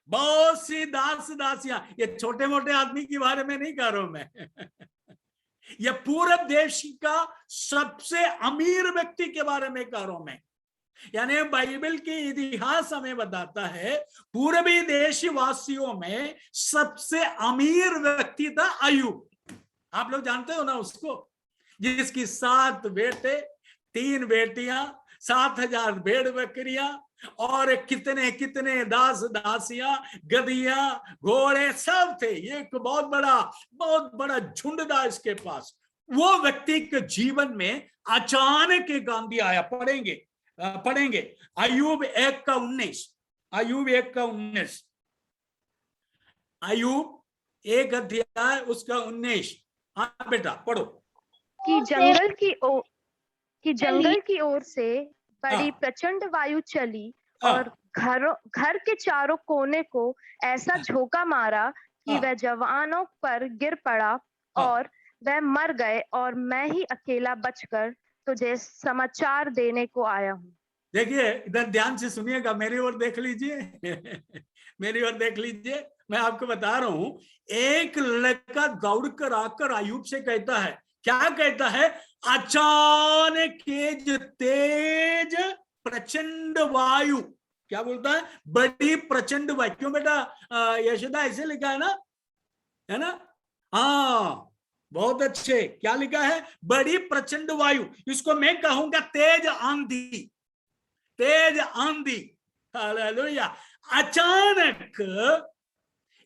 बहुत सी दास दासियां। ये छोटे मोटे आदमी के बारे में नहीं कह रहा हूं मैं ये पूरब देश का सबसे अमीर व्यक्ति के बारे में कह रहा हूं मैं। यानी बाइबल के इतिहास हमें बताता है पूर्वी देशवासियों में सबसे अमीर व्यक्ति था अय्यूब। आप लोग जानते हो ना उसको, जिसकी 7 बेटे, 3 बेटियां, 7,000 भेड़ बकरियां और कितने कितने दास दासियां, गधियां, घोड़े सब थे। ये एक बहुत बड़ा झुंड था इसके पास। वो व्यक्ति के जीवन में अचानक एक आंधी आया। पढ़ेंगे अय्यूब 1:19, अय्यूब 1:19, अय्यूब 1 अध्याय उसका 19। हाँ बेटा पढ़ो। कि जंगल की ओर से बड़ी प्रचंड वायु चली और घर के चारों कोने को ऐसा झोंका मारा कि वह जवानों पर गिर पड़ा और वह मर गए, और मैं ही अकेला बचकर तुझे समाचार देने को आया हूँ। देखिए, इधर ध्यान से सुनिएगा, मेरी ओर देख लीजिए मेरी ओर देख लीजिए। मैं आपको बता रहा हूं, एक लड़का दौड़कर आकर अय्यूब से कहता है, क्या कहता है? अचानक तेज प्रचंड वायु। क्या बोलता है? बड़ी प्रचंड वायु। क्यों बेटा? यशोदा ऐसे लिखा है ना? हाँ, बहुत अच्छे। क्या लिखा है? बड़ी प्रचंड वायु। इसको मैं कहूंगा तेज आंधी, तेज आंधी। हालेलुया। अचानक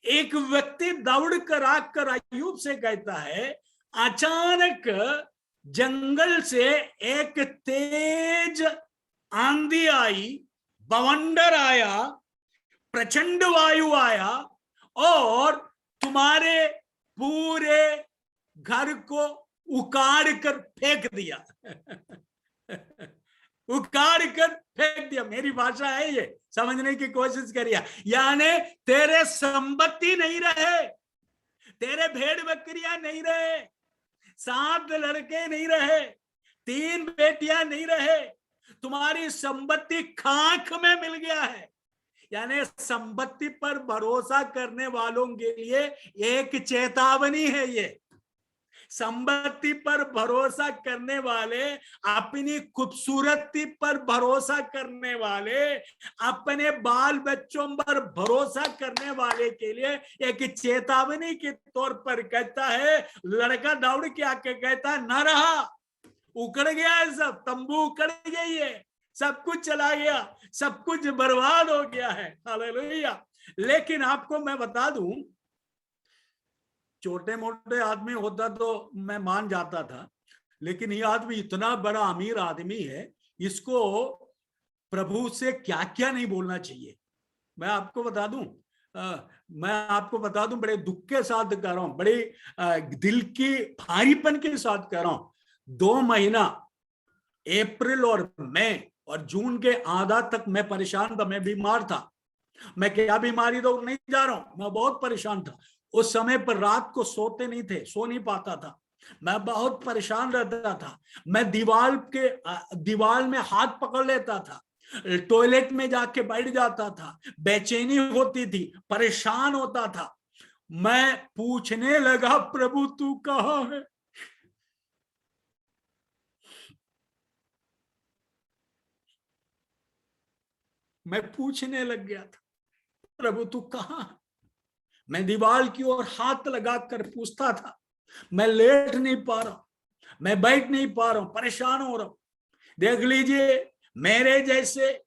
एक व्यक्ति दौड़ कर आकर अय्यूब से कहता है, अचानक जंगल से एक तेज आंधी आई, बवंडर आया, प्रचंड वायु आया और तुम्हारे पूरे घर को उखाड़ कर फेंक दिया उखाड़ कर फेंक दिया। मेरी भाषा है ये, समझने की कोशिश करिए। यानी तेरे संपत्ति नहीं रहे, तेरे भेड़ बकरियां नहीं रहे, 7 लड़के नहीं रहे, 3 बेटियां नहीं रहे, तुम्हारी संपत्ति खाक में मिल गया है। यानी संपत्ति पर भरोसा करने वालों के लिए एक चेतावनी है ये। संपत्ति पर भरोसा करने वाले, अपनी खूबसूरती पर भरोसा करने वाले, अपने बाल बच्चों पर भरोसा करने वाले के लिए एक चेतावनी के तौर पर कहता है। लड़का दौड़ के आके कहता है, ना रहा, उखड़ गया है सब, तंबू उखड़ गई है, सब कुछ चला गया, सब कुछ बर्बाद हो गया है। हालेलुया। लेकिन आपको मैं बता दूं, छोटे मोटे आदमी होता तो मैं मान जाता था, लेकिन ये आदमी इतना बड़ा अमीर आदमी है, इसको प्रभु से क्या क्या नहीं बोलना चाहिए। मैं आपको बता दूं, बड़े दुख के साथ कह रहा हूं, बड़े दिल की भारीपन के साथ कह रहा हूं। 2 महीना, अप्रैल और मई और जून के आधा तक मैं परेशान था, मैं बीमार था। मैं क्या बीमारी तो नहीं जा रहा हूं, मैं बहुत परेशान था। उस समय पर रात को सोते नहीं थे, सो नहीं पाता था, मैं बहुत परेशान रहता था। मैं दीवार में हाथ पकड़ लेता था, टॉयलेट में जाके बैठ जाता था, बेचैनी होती थी, परेशान होता था। मैं पूछने लगा, प्रभु तू कहाँ है? मैं पूछने लग गया था, प्रभु तू कहाँ है? मैं दीवार की ओर हाथ लगाकर पूछता था, मैं लेट नहीं पा रहा, मैं बैठ नहीं पा रहा हूं, परेशान हो रहा हूं। देख लीजिए मेरे जैसे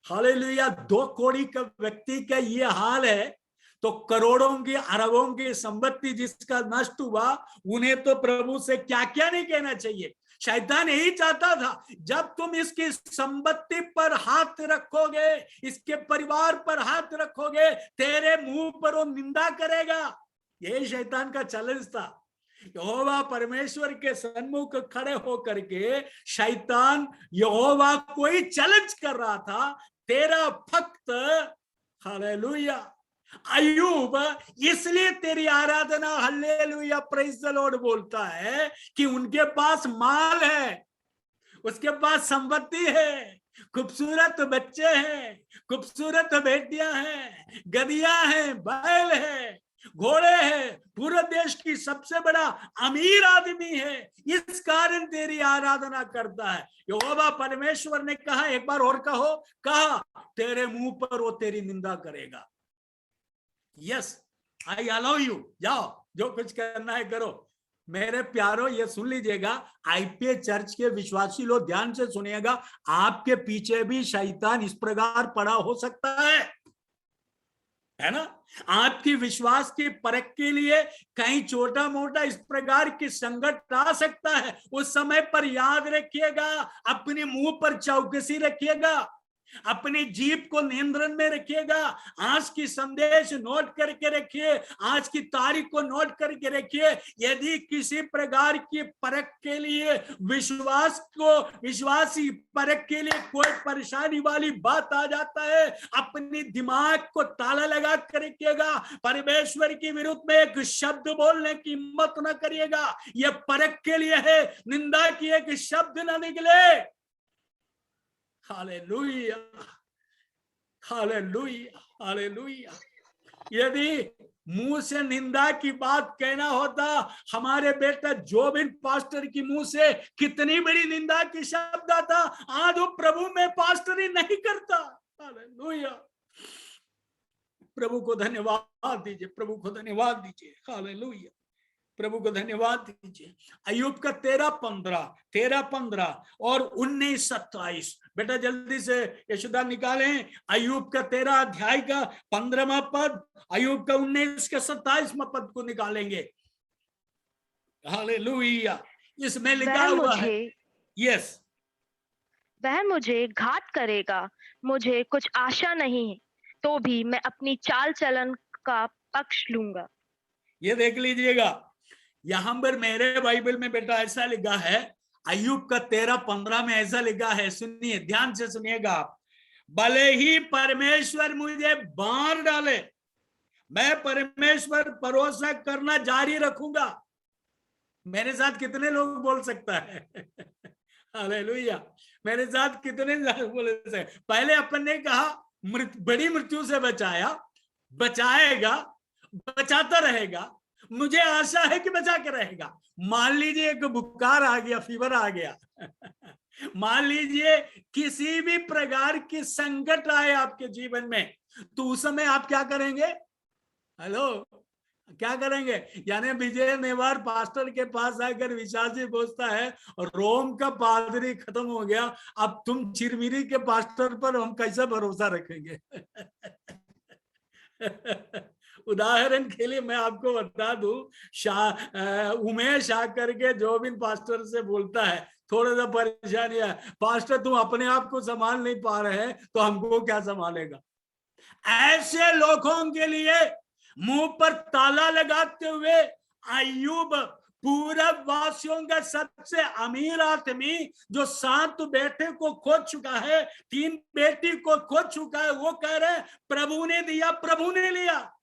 हालेलुया 2 कौड़ी का व्यक्ति का ये हाल है, तो करोड़ों की अरबों की संपत्ति जिसका नष्ट हुआ, उन्हें तो प्रभु से क्या क्या नहीं कहना चाहिए। शैतान यही चाहता था, जब तुम इसकी संपत्ति पर हाथ रखोगे, इसके परिवार पर हाथ रखोगे, तेरे मुंह पर वो निंदा करेगा। यही शैतान का चैलेंज था। यहोवा परमेश्वर के सन्मुख खड़े होकर के शैतान यहोवा को ही चैलेंज कर रहा था, तेरा भक्त हालेलुया अय्यूब इसलिए तेरी आराधना हल्लेलुया प्रेज द लॉर्ड बोलता है कि उनके पास माल है, उसके पास संपत्ति है, खूबसूरत बच्चे हैं, खूबसूरत बेटियां हैं, गधियां हैं, बैल है, घोड़े हैं, पूरे देश की सबसे बड़ा अमीर आदमी है, इस कारण तेरी आराधना करता है। यहोवा परमेश्वर ने कहा, एक बार और कहो, कहा तेरे मुंह पर वो तेरी निंदा करेगा। यस आई अलाउ यू, जाओ जो कुछ करना है करो। मेरे प्यारो ये सुन लीजिएगा, आईपीए चर्च के विश्वासी लोग ध्यान से सुनिएगा, आपके पीछे भी शैतान इस प्रकार पड़ा हो सकता है ना। आपकी विश्वास की परख के लिए कहीं छोटा मोटा इस प्रकार की संकट आ सकता है। उस समय पर याद रखिएगा, अपने मुंह पर चौकसी रखिएगा, अपनी जीभ को नियंत्रण में रखिएगा। आज की संदेश नोट करके रखिए, आज की तारीख को नोट करके रखिए। यदि किसी प्रकार की परख के लिए विश्वासी परख के लिए कोई परेशानी वाली बात आ जाता है, अपनी दिमाग को ताला लगा कर रखिएगा। परमेश्वर के विरुद्ध में एक शब्द बोलने की हिम्मत न करिएगा। यह परख के लिए है, निंदा की एक शब्द न निकले। Hallelujah hallelujah hallelujah. यदि मुंह से निंदा की बात कहना होता, हमारे बेटा जोबिन पास्टर की मुंह से कितनी बड़ी निंदा की शब्द आता। आज वो प्रभु में पास्टरी नहीं करता। हालेलुया, प्रभु को धन्यवाद दीजिए, प्रभु को धन्यवाद दीजिए। हालेलुया, प्रभु को धन्यवाद दीजिए। अय्यूब का 13:15 और 19:27। बेटा जल्दी से यशोदा निकालें। अय्यूब का 13 अध्याय का 15वां पद, अय्यूब का 19 का 27वां पद को निकालेंगे। हालेलुया, इसमें लिखा हुआ है, यस, वह मुझे घात करेगा, मुझे कुछ आशा नहीं है, तो भी मैं अपनी चाल चलन का पक्ष लूंगा। ये देख लीजिएगा, यहां पर मेरे बाइबल में बेटा ऐसा लिखा है, अय्यूब का 13:15 में ऐसा लिखा है, सुनिए ध्यान से सुनिएगा आप। भले ही परमेश्वर मुझे मार डाले, मैं परमेश्वर भरोसा करना जारी रखूंगा। मेरे साथ कितने लोग बोल सकता है? हालेलुया, मेरे साथ कितने बोल सकते? पहले अपन ने कहा बड़ी मृत्यु से बचाया, बचाएगा, बचाता रहेगा, मुझे आशा है कि बचा के रहेगा। मान लीजिए एक बुखार आ गया, फीवर आ गया, मान लीजिए किसी भी प्रकार की संकट आए आपके जीवन में, तो उस समय आप क्या करेंगे? हेलो, क्या करेंगे? यानी विजय नेवार पास्टर के पास आकर विशाल जी पूछता है, रोम का पादरी खत्म हो गया, अब तुम चिरमिरी के पास्टर पर हम कैसे भरोसा रखेंगे? उदाहरण के लिए मैं आपको बता दूं, उमेश आकर के जोबिन पास्टर से बोलता है, थोड़ा सा परेशानी है पास्टर, तुम अपने आप को संभाल नहीं पा रहे हैं तो हमको क्या संभालेगा? ऐसे लोगों के लिए मुंह पर ताला लगाते हुए अय्यूब पूरब वासियों का सबसे अमीर आदमी, जो 7 बेटे को खो चुका है, 3 बेटी को खो चुका है, वो कह रहे प्रभु ने दिया, प्रभु ने लिया।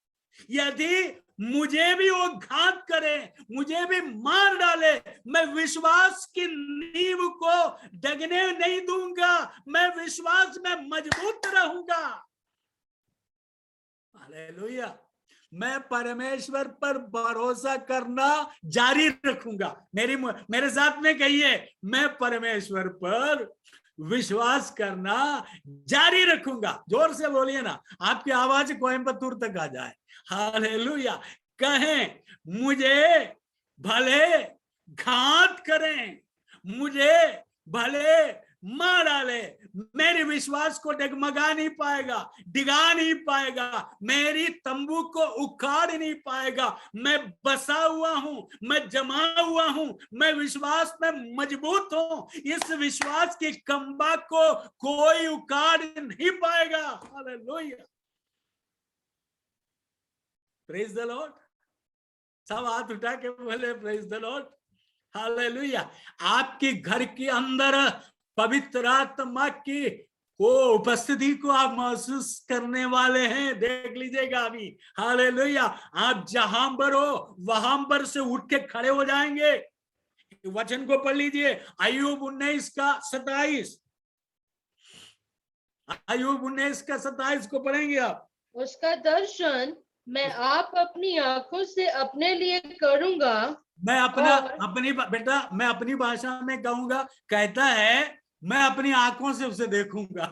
यदि मुझे भी वो घात करे, मुझे भी मार डाले, मैं विश्वास की नींव को डगने नहीं दूंगा, मैं विश्वास में मजबूत रहूंगा। हालेलुया, मैं परमेश्वर पर भरोसा करना जारी रखूंगा। मेरे साथ में कहिए, मैं परमेश्वर पर विश्वास करना जारी रखूंगा। जोर से बोलिए ना, आपकी आवाज कोयम्बतूर तक आ जाए। हालेलुया, कहें मुझे भले घात करें, मुझे भले मार डाले, मेरे विश्वास को डगमगा नहीं पाएगा, डिगा नहीं पाएगा, मेरी तंबू को उखाड़ नहीं पाएगा। मैं बसा हुआ हूं, मैं जमा हुआ हूं, मैं विश्वास में मजबूत हूं। इस विश्वास की कंबा को कोई उखाड़ नहीं पाएगा। Hallelujah, praise the Lord. सब हाथ उठा के बोले प्रेज द लॉर्ड, हालेलुया। आपके घर के अंदर पवित्र आत्मा की वो उपस्थिति को आप महसूस करने वाले हैं, देख लीजिएगा अभी। हालेलुया, आप जहां पर हो वहां पर से उठ के खड़े हो जाएंगे। वचन को पढ़ लीजिए, अय्यूब 19:27। अय्यूब 19:27 को पढ़ेंगे आप। उसका दर्शन मैं आप अपनी आंखों से अपने लिए करूंगा। मैं अपनी बेटा मैं अपनी भाषा में कहूंगा, कहता है मैं अपनी आंखों से उसे देखूंगा।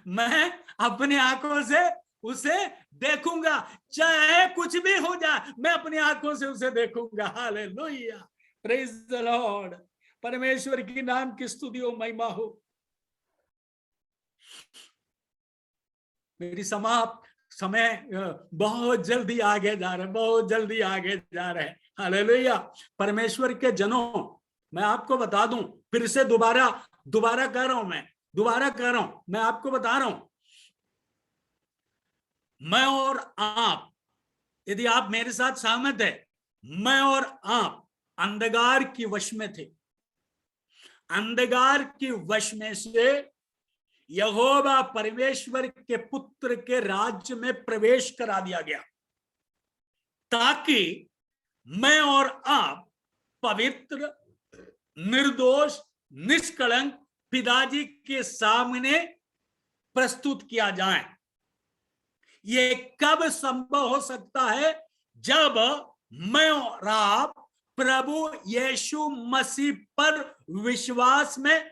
मैं अपनी आंखों से उसे देखूंगा, चाहे कुछ भी हो जाए, मैं अपनी आंखों से उसे देखूंगा। Hallelujah, praise the Lord. परमेश्वर की नाम की स्तुति हो, महिमा हो। मेरी समय बहुत जल्दी आगे जा रहे हैं, बहुत जल्दी आगे जा रहे हैं। हालेलुया, परमेश्वर के जनों, मैं आपको बता दूं, फिर से दोबारा कह रहा हूं, मैं आपको बता रहा हूं, मैं और आप, यदि आप मेरे साथ सहमत है, मैं और आप अंधकार की वश में थे। अंधकार की वश में से यहोवा परमेश्वर के पुत्र के राज्य में प्रवेश करा दिया गया, ताकि मैं और आप पवित्र, निर्दोष, निष्कलंक पिताजी के सामने प्रस्तुत किया जाए। ये कब संभव हो सकता है? जब मैं और आप प्रभु यीशु मसीह पर विश्वास में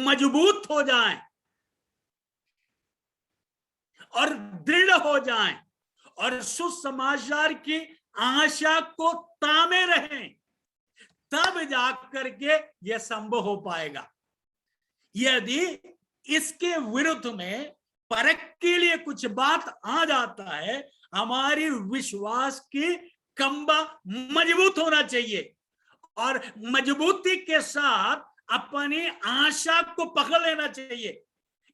मजबूत हो जाएं और दृढ़ हो जाएं और सुसमाचार की आशा को तामे रहें, तब जाकर के यह संभव हो पाएगा। यदि इसके विरुद्ध में परख के लिए कुछ बात आ जाता है, हमारी विश्वास की कंबा मजबूत होना चाहिए और मजबूती के साथ अपनी आशा को पकड़ लेना चाहिए।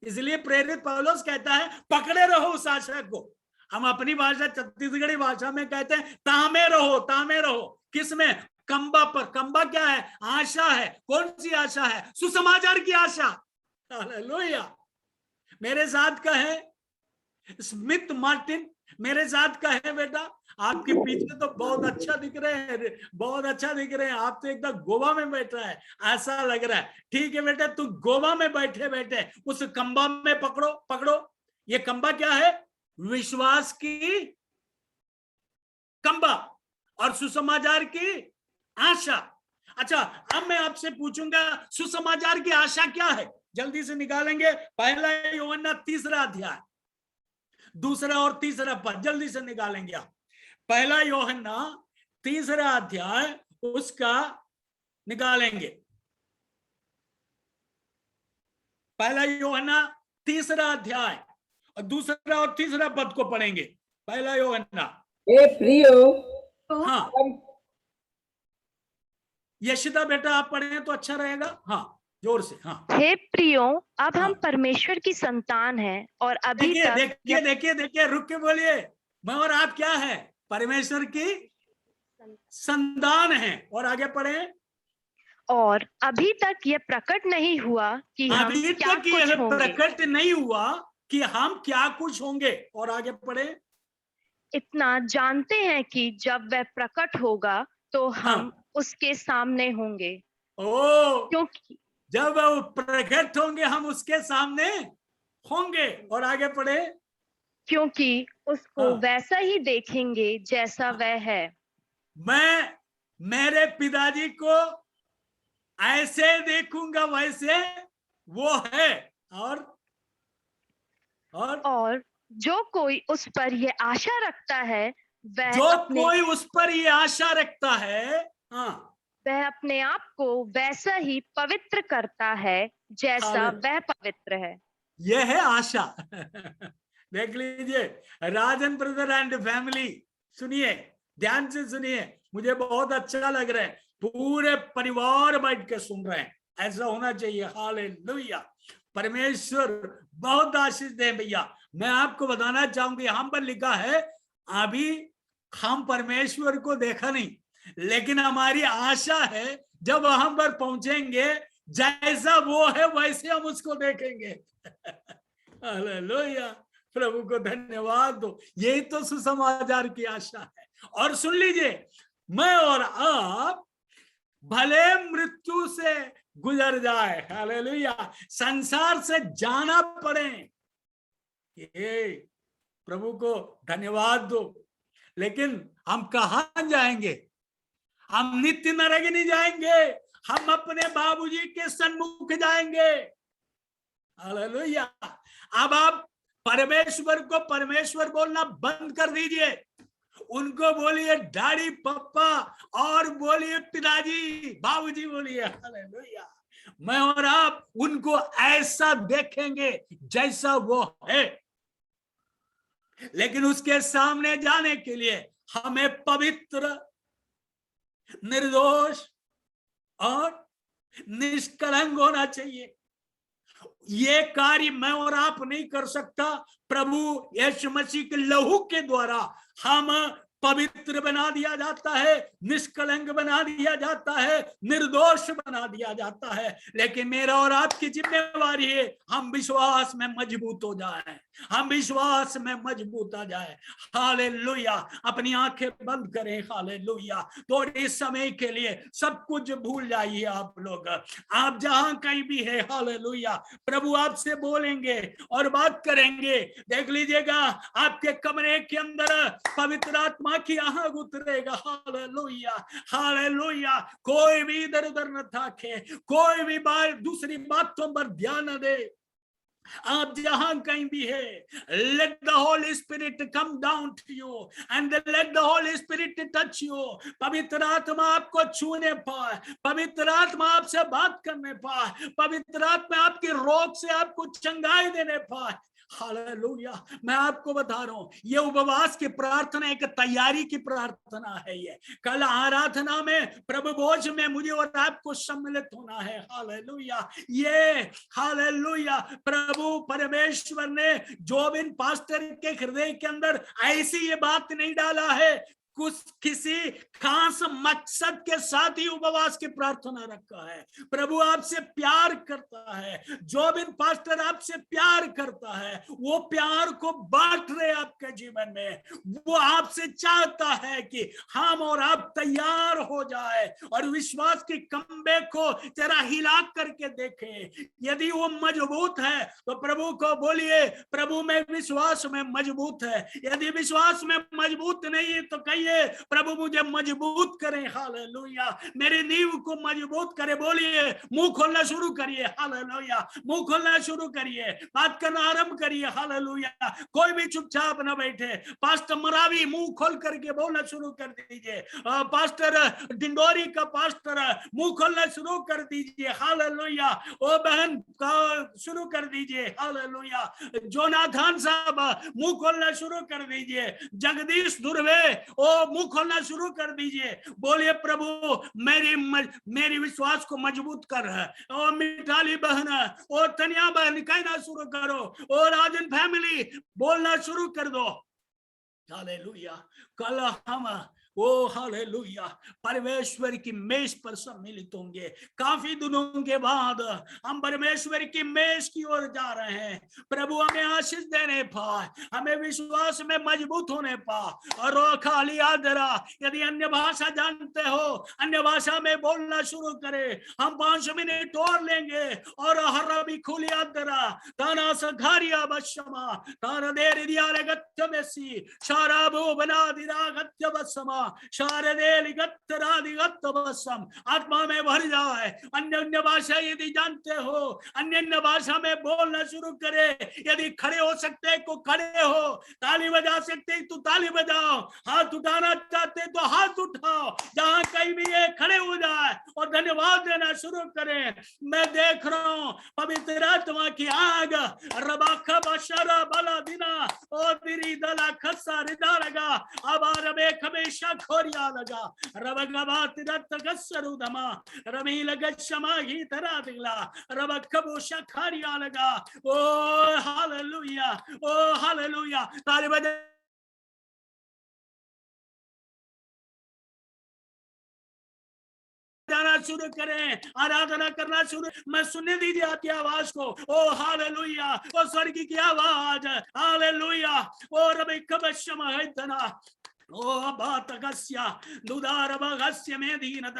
इसलिए प्रेरित पौलुस कहता है, पकड़े रहो उस आशा को। हम अपनी भाषा छत्तीसगढ़ी भाषा में कहते हैं, तामे रहो, तामे रहो। किसमें? कंबा पर। कंबा क्या है? आशा है। कौन सी आशा है? सुसमाचार की आशा। हालेलुया। मेरे साथ कहे स्मिथ मार्टिन, मेरे साथ कहे बेटा, आपके पीछे तो बहुत अच्छा दिख रहे हैं, बहुत अच्छा दिख रहे हैं, आप तो एकदम गोवा में बैठा है ऐसा लग रहा है। ठीक है बेटा, तू गोवा में बैठे बैठे उस कंबा में पकड़ो। ये कंबा क्या है? विश्वास की कंबा और सुसमाचार की आशा। अच्छा, अब मैं आपसे पूछूंगा, सुसमाचार की आशा क्या है? जल्दी से निकालेंगे। पहला यूहन्ना 3 अध्याय, 2 और 3 पद जल्दी से निकालेंगे आप। पहला यूहन्ना 3 अध्याय उसका निकालेंगे। पहला यूहन्ना 3 अध्याय और 2 और 3 पद को पढ़ेंगे। पहला यूहन्ना। हे प्रियो, हाँ, यशिता बेटा आप पढ़े तो अच्छा रहेगा। हाँ, जोर से। हाँ, हे प्रियो, अब हम परमेश्वर की संतान हैं और अभी तक देखिए रुक के बोलिए। मैं और आप क्या है? परमेश्वर की संतान है। और आगे पढ़े। और अभी तक यह प्रकट नहीं हुआ कि हम अभी क्या तक कुछ यह होंगे। प्रकट नहीं हुआ कि हम क्या कुछ होंगे। और आगे पढ़े। इतना जानते हैं कि जब वह प्रकट होगा तो हम उसके सामने होंगे। क्योंकि जब वो प्रकट होंगे हम उसके सामने होंगे। और आगे पढ़े। क्योंकि उसको वैसा ही देखेंगे जैसा वह है। मैं मेरे पिताजी को ऐसे देखूंगा वैसे वो है। और जो कोई उस पर ये आशा रखता है, वह जो कोई उस पर ये आशा रखता है, हाँ, वह अपने आप को वैसा ही पवित्र करता है जैसा वह पवित्र है। यह है आशा। देख लीजिए राजन ब्रदर एंड फैमिली, सुनिए, ध्यान से सुनिए, मुझे बहुत अच्छा लग रहा है, पूरे परिवार बैठ के सुन रहे हैं, ऐसा होना चाहिए। हालेलुया, परमेश्वर बहुत आशीष दे भैया। मैं आपको बताना चाहूंगी, यहाँ पर लिखा है अभी हम परमेश्वर को देखा नहीं, लेकिन हमारी आशा है जब वहां पर पहुंचेंगे, जैसा वो है वैसे हम उसको देखेंगे। हालेलुया, प्रभु को धन्यवाद दो। यही तो सुसमाचार की आशा है। और सुन लीजिए, मैं और आप भले मृत्यु से गुजर जाए, हालेलुया, संसार से जाना पड़े, ये प्रभु को धन्यवाद दो, लेकिन हम कहां जाएंगे? हम नित्य नरक नहीं जाएंगे, हम अपने बाबूजी के सन्मुख जाएंगे। हालेलुया। अब आप परमेश्वर को परमेश्वर बोलना बंद कर दीजिए, उनको बोलिए डैडी पप्पा, और बोलिए पिताजी बाबूजी बोलिए। हालेलुया। मैं और आप उनको ऐसा देखेंगे जैसा वो है, लेकिन उसके सामने जाने के लिए हमें पवित्र, निर्दोष और निष्कलंक होना चाहिए। ये कार्य मैं और आप नहीं कर सकता, प्रभु यीशु मसीह के लहू के द्वारा हम पवित्र बना दिया जाता है, निष्कलंक बना दिया जाता है, निर्दोष बना दिया जाता है। लेकिन मेरा और आपकी जिम्मेवारी है हम विश्वास में मजबूत हो जाएं, हम विश्वास में मजबूत आ जाए। हालेलुया। अपनी आंखें बंद करें। हालेलुया। थोड़े समय के लिए सब कुछ भूल जाइए आप लोग, आप जहां कहीं भी है। हालेलुया। प्रभु आपसे बोलेंगे और बात करेंगे। देख लीजिएगा, आपके कमरे के अंदर पवित्र आत्मा की आग उतरेगा। Hallelujah, hallelujah. कोई भी इधर उधर न ताके, कोई भी बात दूसरी बातों पर ध्यान न दे। आप जहां कहीं भी है, let the Holy Spirit come down to you and let the Holy Spirit touch you। पवित्र आत्मा आपको छूने पाए, पवित्र आत्मा आपसे बात करने पाए, पवित्र आत्मा आपके रोग से आपको चंगाई देने पाए। हालेलुया। मैं आपको बता रहा हूं, ये उपवास की प्रार्थना एक तैयारी की प्रार्थना है। ये कल आराधना में प्रभु भोज में मुझे और आपको सम्मिलित होना है। हालेलुया। ये हालेलुया, प्रभु परमेश्वर ने जोबिन पास्टर के हृदय के अंदर ऐसी ये बात नहीं डाला है, कुछ किसी खास मकसद के साथ ही उपवास की प्रार्थना रखा है। प्रभु आपसे प्यार करता है, जोबिन पास्टर आपसे प्यार करता है, वो प्यार को बांट रहे आपके जीवन में। वो आपसे चाहता है कि हम और आप तैयार हो जाए और विश्वास के खंबे को जरा हिला करके देखें। यदि वो मजबूत है तो प्रभु को बोलिए, प्रभु में विश्वास में मजबूत है। यदि विश्वास में मजबूत नहीं है तो कहिए, प्रभु मुझे मजबूत करें। हालेलुया। मेरी नींव को मजबूत करे। बोलिए, मुंह खोलना शुरू करिए। हालेलुया। मुंह खोलना शुरू करिए, बात करना आरंभ करिए। हालेलुया। कोई भी चुपचाप ना बैठे। पास्टर मरावी मुंह खोल करके बोलना शुरू कर दीजिए। पास्टर डिंडोरी का पास्टर मुंह खोलना शुरू कर दीजिए। हालेलुया। ओ बहन का शुरू कर दीजिए। हालेलुया। जोनाथन साहब मुंह खोलना शुरू कर दीजिए। जगदीश दुर्वे ओ मुंह खोलना शुरू कर दीजिए। बोलिए, प्रभु मेरी विश्वास को मजबूत कर। ओ मिठाली बहन, ओ तनिया बहन कहना शुरू करो। ओ राजन फैमिली बोलना शुरू कर दो। हालेलुया। कल हम ओ हालेलुया परमेश्वर की मेज पर सम्मिलित होंगे। काफी दिनों के बाद हम परमेश्वर की मेज की ओर जा रहे हैं। प्रभु हमें आशीष देने पाए, हमें विश्वास में मजबूत होने पाए। और खाली आदरा, यदि अन्य भाषा जानते हो, अन्य भाषा में बोलना शुरू करें। हम 5 मिनट और लेंगे और हर भी खुली आदरा ताना सघारिया बशमा ताना देर दिया गत्य में सी शाराबो बना दिरा गत्य बसमा शारदेलिगत्तरादिगत्तवसम, आत्मा में भर जाए। अन्य अन्य भाषा यदि जानते हो, अन्य अन्य भाषा में बोलना शुरू करे। यदि खड़े हो सकते को खड़े हो, ताली बजा सकते तो ताली बजाओ, हाथ उठाना चाहते तो हाथ उठाओ, जहां कहीं भी ये खड़े हो जाए और धन्यवाद देना शुरू करें। मैं देख रहा हूं पवित्र आत्मा की आग रबाखा बशरा बला दिना और बिरी दला खस्सा रिदा लगा आबार में हमेशा खोरिया लगा रबगबा तिरत गसरुदमा रमी लगत शमा ही तरा दिला रबकबो शखारिया लगा। ओ हालेलुया, ओ हालेलुया। ताली बजा जाना शुरू करें, आराधना करना शुरू। मैं सुनने दीजिए आपकी आवाज को। ओ हालेलुया, ओ स्वर्ग की आवाज, हालेलुया। ओ रबी कबशम है तना ओ बात गस्या दुदार बगस्य में दीनत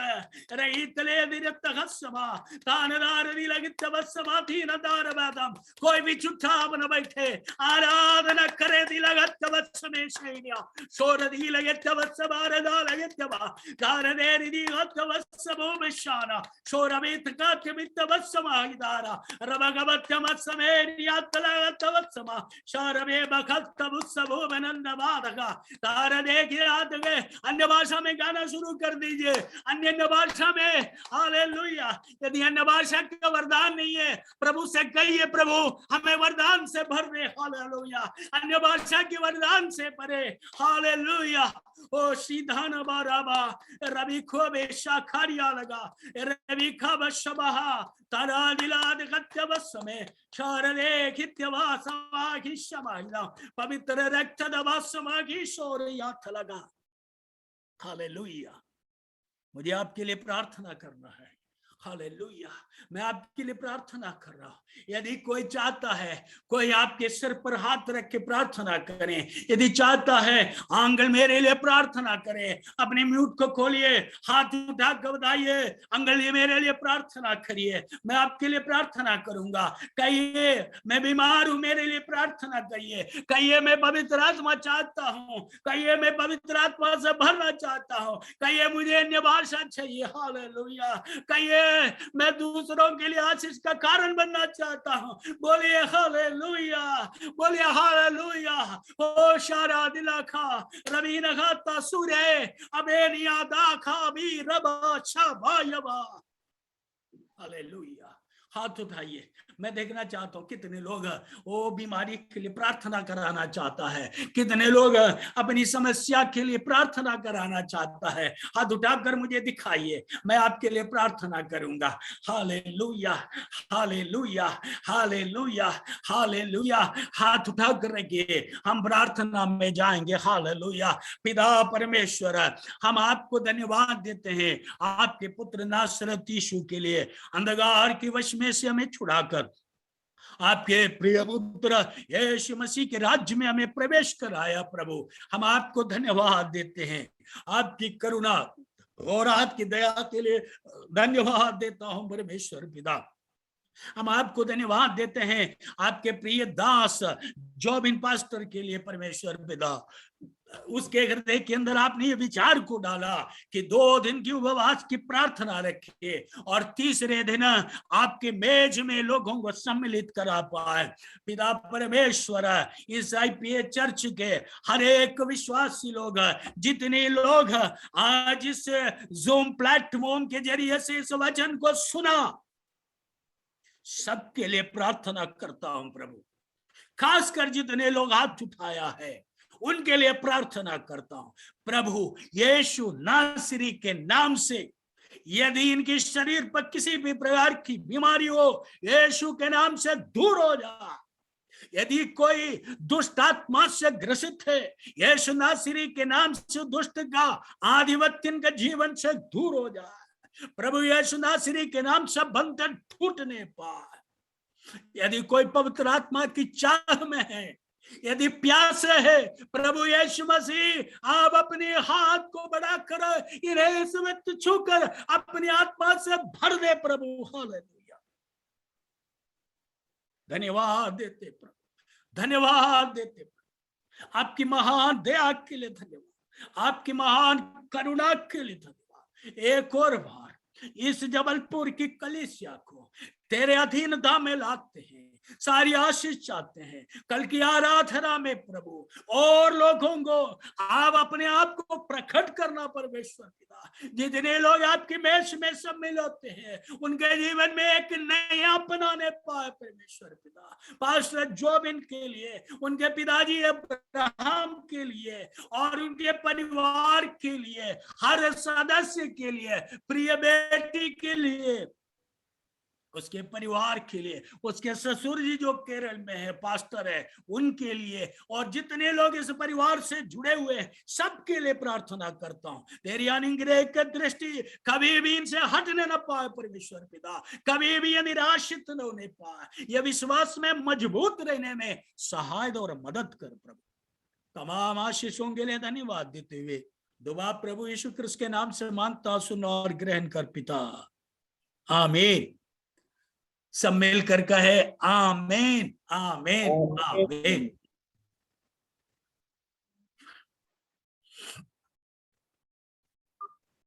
रहीतले दिरत गस्समा तानदार दी लगित बसमा दीनदार बादम। कोई भी चुट्टा न बैठे, आराधना करे दी लगत बसमे शैया सोर दी लगत बसबार दा लगत बा दार देरी दी गत बसबो बिशाना सोर अमित का मित बसमा इदारा रबगबत मसमेरिया तलगत बसमा शारबे बखत बसबो बनंद बादगा तार दे अन्य भाषा में गाना शुरू कर दीजिए। अन्य भाषा में हालेलुया। यदि अन्य भाषा का वरदान नहीं है, प्रभु से कहिए प्रभु हमें वरदान से भर दे। हालेलुया। अन्य भाषा के वरदान से भरे। हालेलुया। ओ सीधान बाराबा रवि खो बेशा खारिया लगा रवि खा बशबहा तारा दिला दिखत्य बसमे शारदे खित्यवा समाहि समाहिला पवित्र रक्त दवा समाहि शोरिया लगा। हालेलुया। मुझे आपके लिए प्रार्थना करना है। हालेलुया। मैं आपके लिए प्रार्थना कर रहा हूं। यदि कोई चाहता है, कोई आपके सिर पर हाथ रख के प्रार्थना करें। यदि चाहता है आंगल मेरे लिए प्रार्थना करें, अपने म्यूट को खोलिए, हाथ उठा कर बताइए अंगल ये मेरे लिए प्रार्थना करिए, मैं आपके लिए प्रार्थना करूंगा। कहिए मैं बीमार हूं, मेरे लिए प्रार्थना करिए। कहिए मैं पवित्र आत्मा चाहता हूं, कहिए मैं पवित्र आत्मा से भरना चाहता हूं, कहिए मुझे अन्य भाषा चाहिए। हालेलुया। कहिए मैं दूसरों के लिए आशीष का कारण बनना चाहता हूं। बोलिए हालेलुया, बोलिए हालेलुया। ओ शारा दिला खा रवीना खाता सूर्य अबेनिया दाखा भी रबा छाबायबा। हालेलुया। हाथ उठाइए। मैं देखना चाहता हूं कितने लोग वो बीमारी के लिए प्रार्थना कराना चाहता है, कितने लोग अपनी समस्या के लिए प्रार्थना कराना चाहता है। हाथ उठाकर मुझे दिखाइए, मैं आपके लिए प्रार्थना करूंगा। Hallelujah, hallelujah, hallelujah, hallelujah. हाथ उठाकर रखिए, हम प्रार्थना में जाएंगे। हालेलुया। पिता परमेश्वर, हम आपको धन्यवाद देते हैं आपके पुत्र नासरत यीशु के लिए, अंधकार की वश में से हमें छुड़ाकर आपके प्रिय पुत्र यीशु मसीह के राज्य में हमें प्रवेश कराया। प्रभु हम आपको धन्यवाद देते हैं, आपकी करुणा और आपकी दया के लिए धन्यवाद देता हूं परमेश्वर पिता। हम आपको धन्यवाद देते हैं आपके प्रिय दास जोबिन पास्टर के लिए परमेश्वर पिता। उसके हृदय के अंदर आपने ये विचार को डाला कि 2 दिन की उपवास की प्रार्थना रखे और तीसरे दिन आपके मेज में लोगों को सम्मिलित करा पाए। पिता परमेश्वर, इस IPA चर्च के हर एक विश्वासी लोग, जितने लोग आज इस जूम प्लेटफॉर्म के जरिए से इस वचन को सुना, सबके लिए प्रार्थना करता हूं प्रभु। खासकर जितने लोग हाथ उठाया है उनके लिए प्रार्थना करता हूं प्रभु। यीशु नासरी के नाम से यदि इनके शरीर पर किसी भी प्रकार की बीमारी हो, यीशु के नाम से दूर हो जाए। यदि कोई दुष्ट आत्मा से ग्रसित है, यीशु नासरी के नाम से दुष्ट का आधिपत्य इनके जीवन से दूर हो जाए। प्रभु यीशु नासरी के नाम से बंधन टूटने पाए। यदि कोई पवित्र आत्मा की चाह में है, यदि प्यास है, प्रभु यीशु मसीह आप अपने हाथ को बढ़ाकर इन्हें इस वक्त छूकर अपनी आत्मा से भर दे प्रभु। हालेलुया। धन्यवाद देते प्रभु, धन्यवाद देते प्रभु, आपकी महान दया के लिए धन्यवाद। आपकी महान करुणा के लिए धन्यवाद। एक और बार इस जबलपुर की कलीसिया को तेरे अधीनता में लाते हैं, सारी आशीष चाहते हैं। कल की आराधना में प्रभु और लोगों को आप अपने आप को प्रकट करना परमेश्वर पिता। जितने लोग आपकी मेज में सम्मिलित होते हैं उनके जीवन में एक नया बनाने पाए परमेश्वर पिता। पास्टर जोबिन के लिए, उनके पिताजी अब्राहम के लिए और उनके परिवार के लिए, हर सदस्य के लिए, प्रिय बेटी के लिए, उसके परिवार के लिए, उसके ससुर जी जो केरल में है पास्टर है उनके लिए, और जितने लोग इस परिवार से जुड़े हुए हैं सबके लिए प्रार्थना करता हूं। तेरी अनुग्रह की दृष्टि कभी भी इनसे हटने न पाए परमेश्वर पिता, कभी भी ये निराशित न होने पाए, ये विश्वास में मजबूत रहने में सहायता और मदद कर प्रभु। तमाम आशीषों के लिए धन्यवाद देते हुए दुआ प्रभु यीशु क्रिस्त के नाम से मांगता, सुन और ग्रहण कर पिता, आमीन। सब मिलकर कहे आमीन, आमीन, आमीन।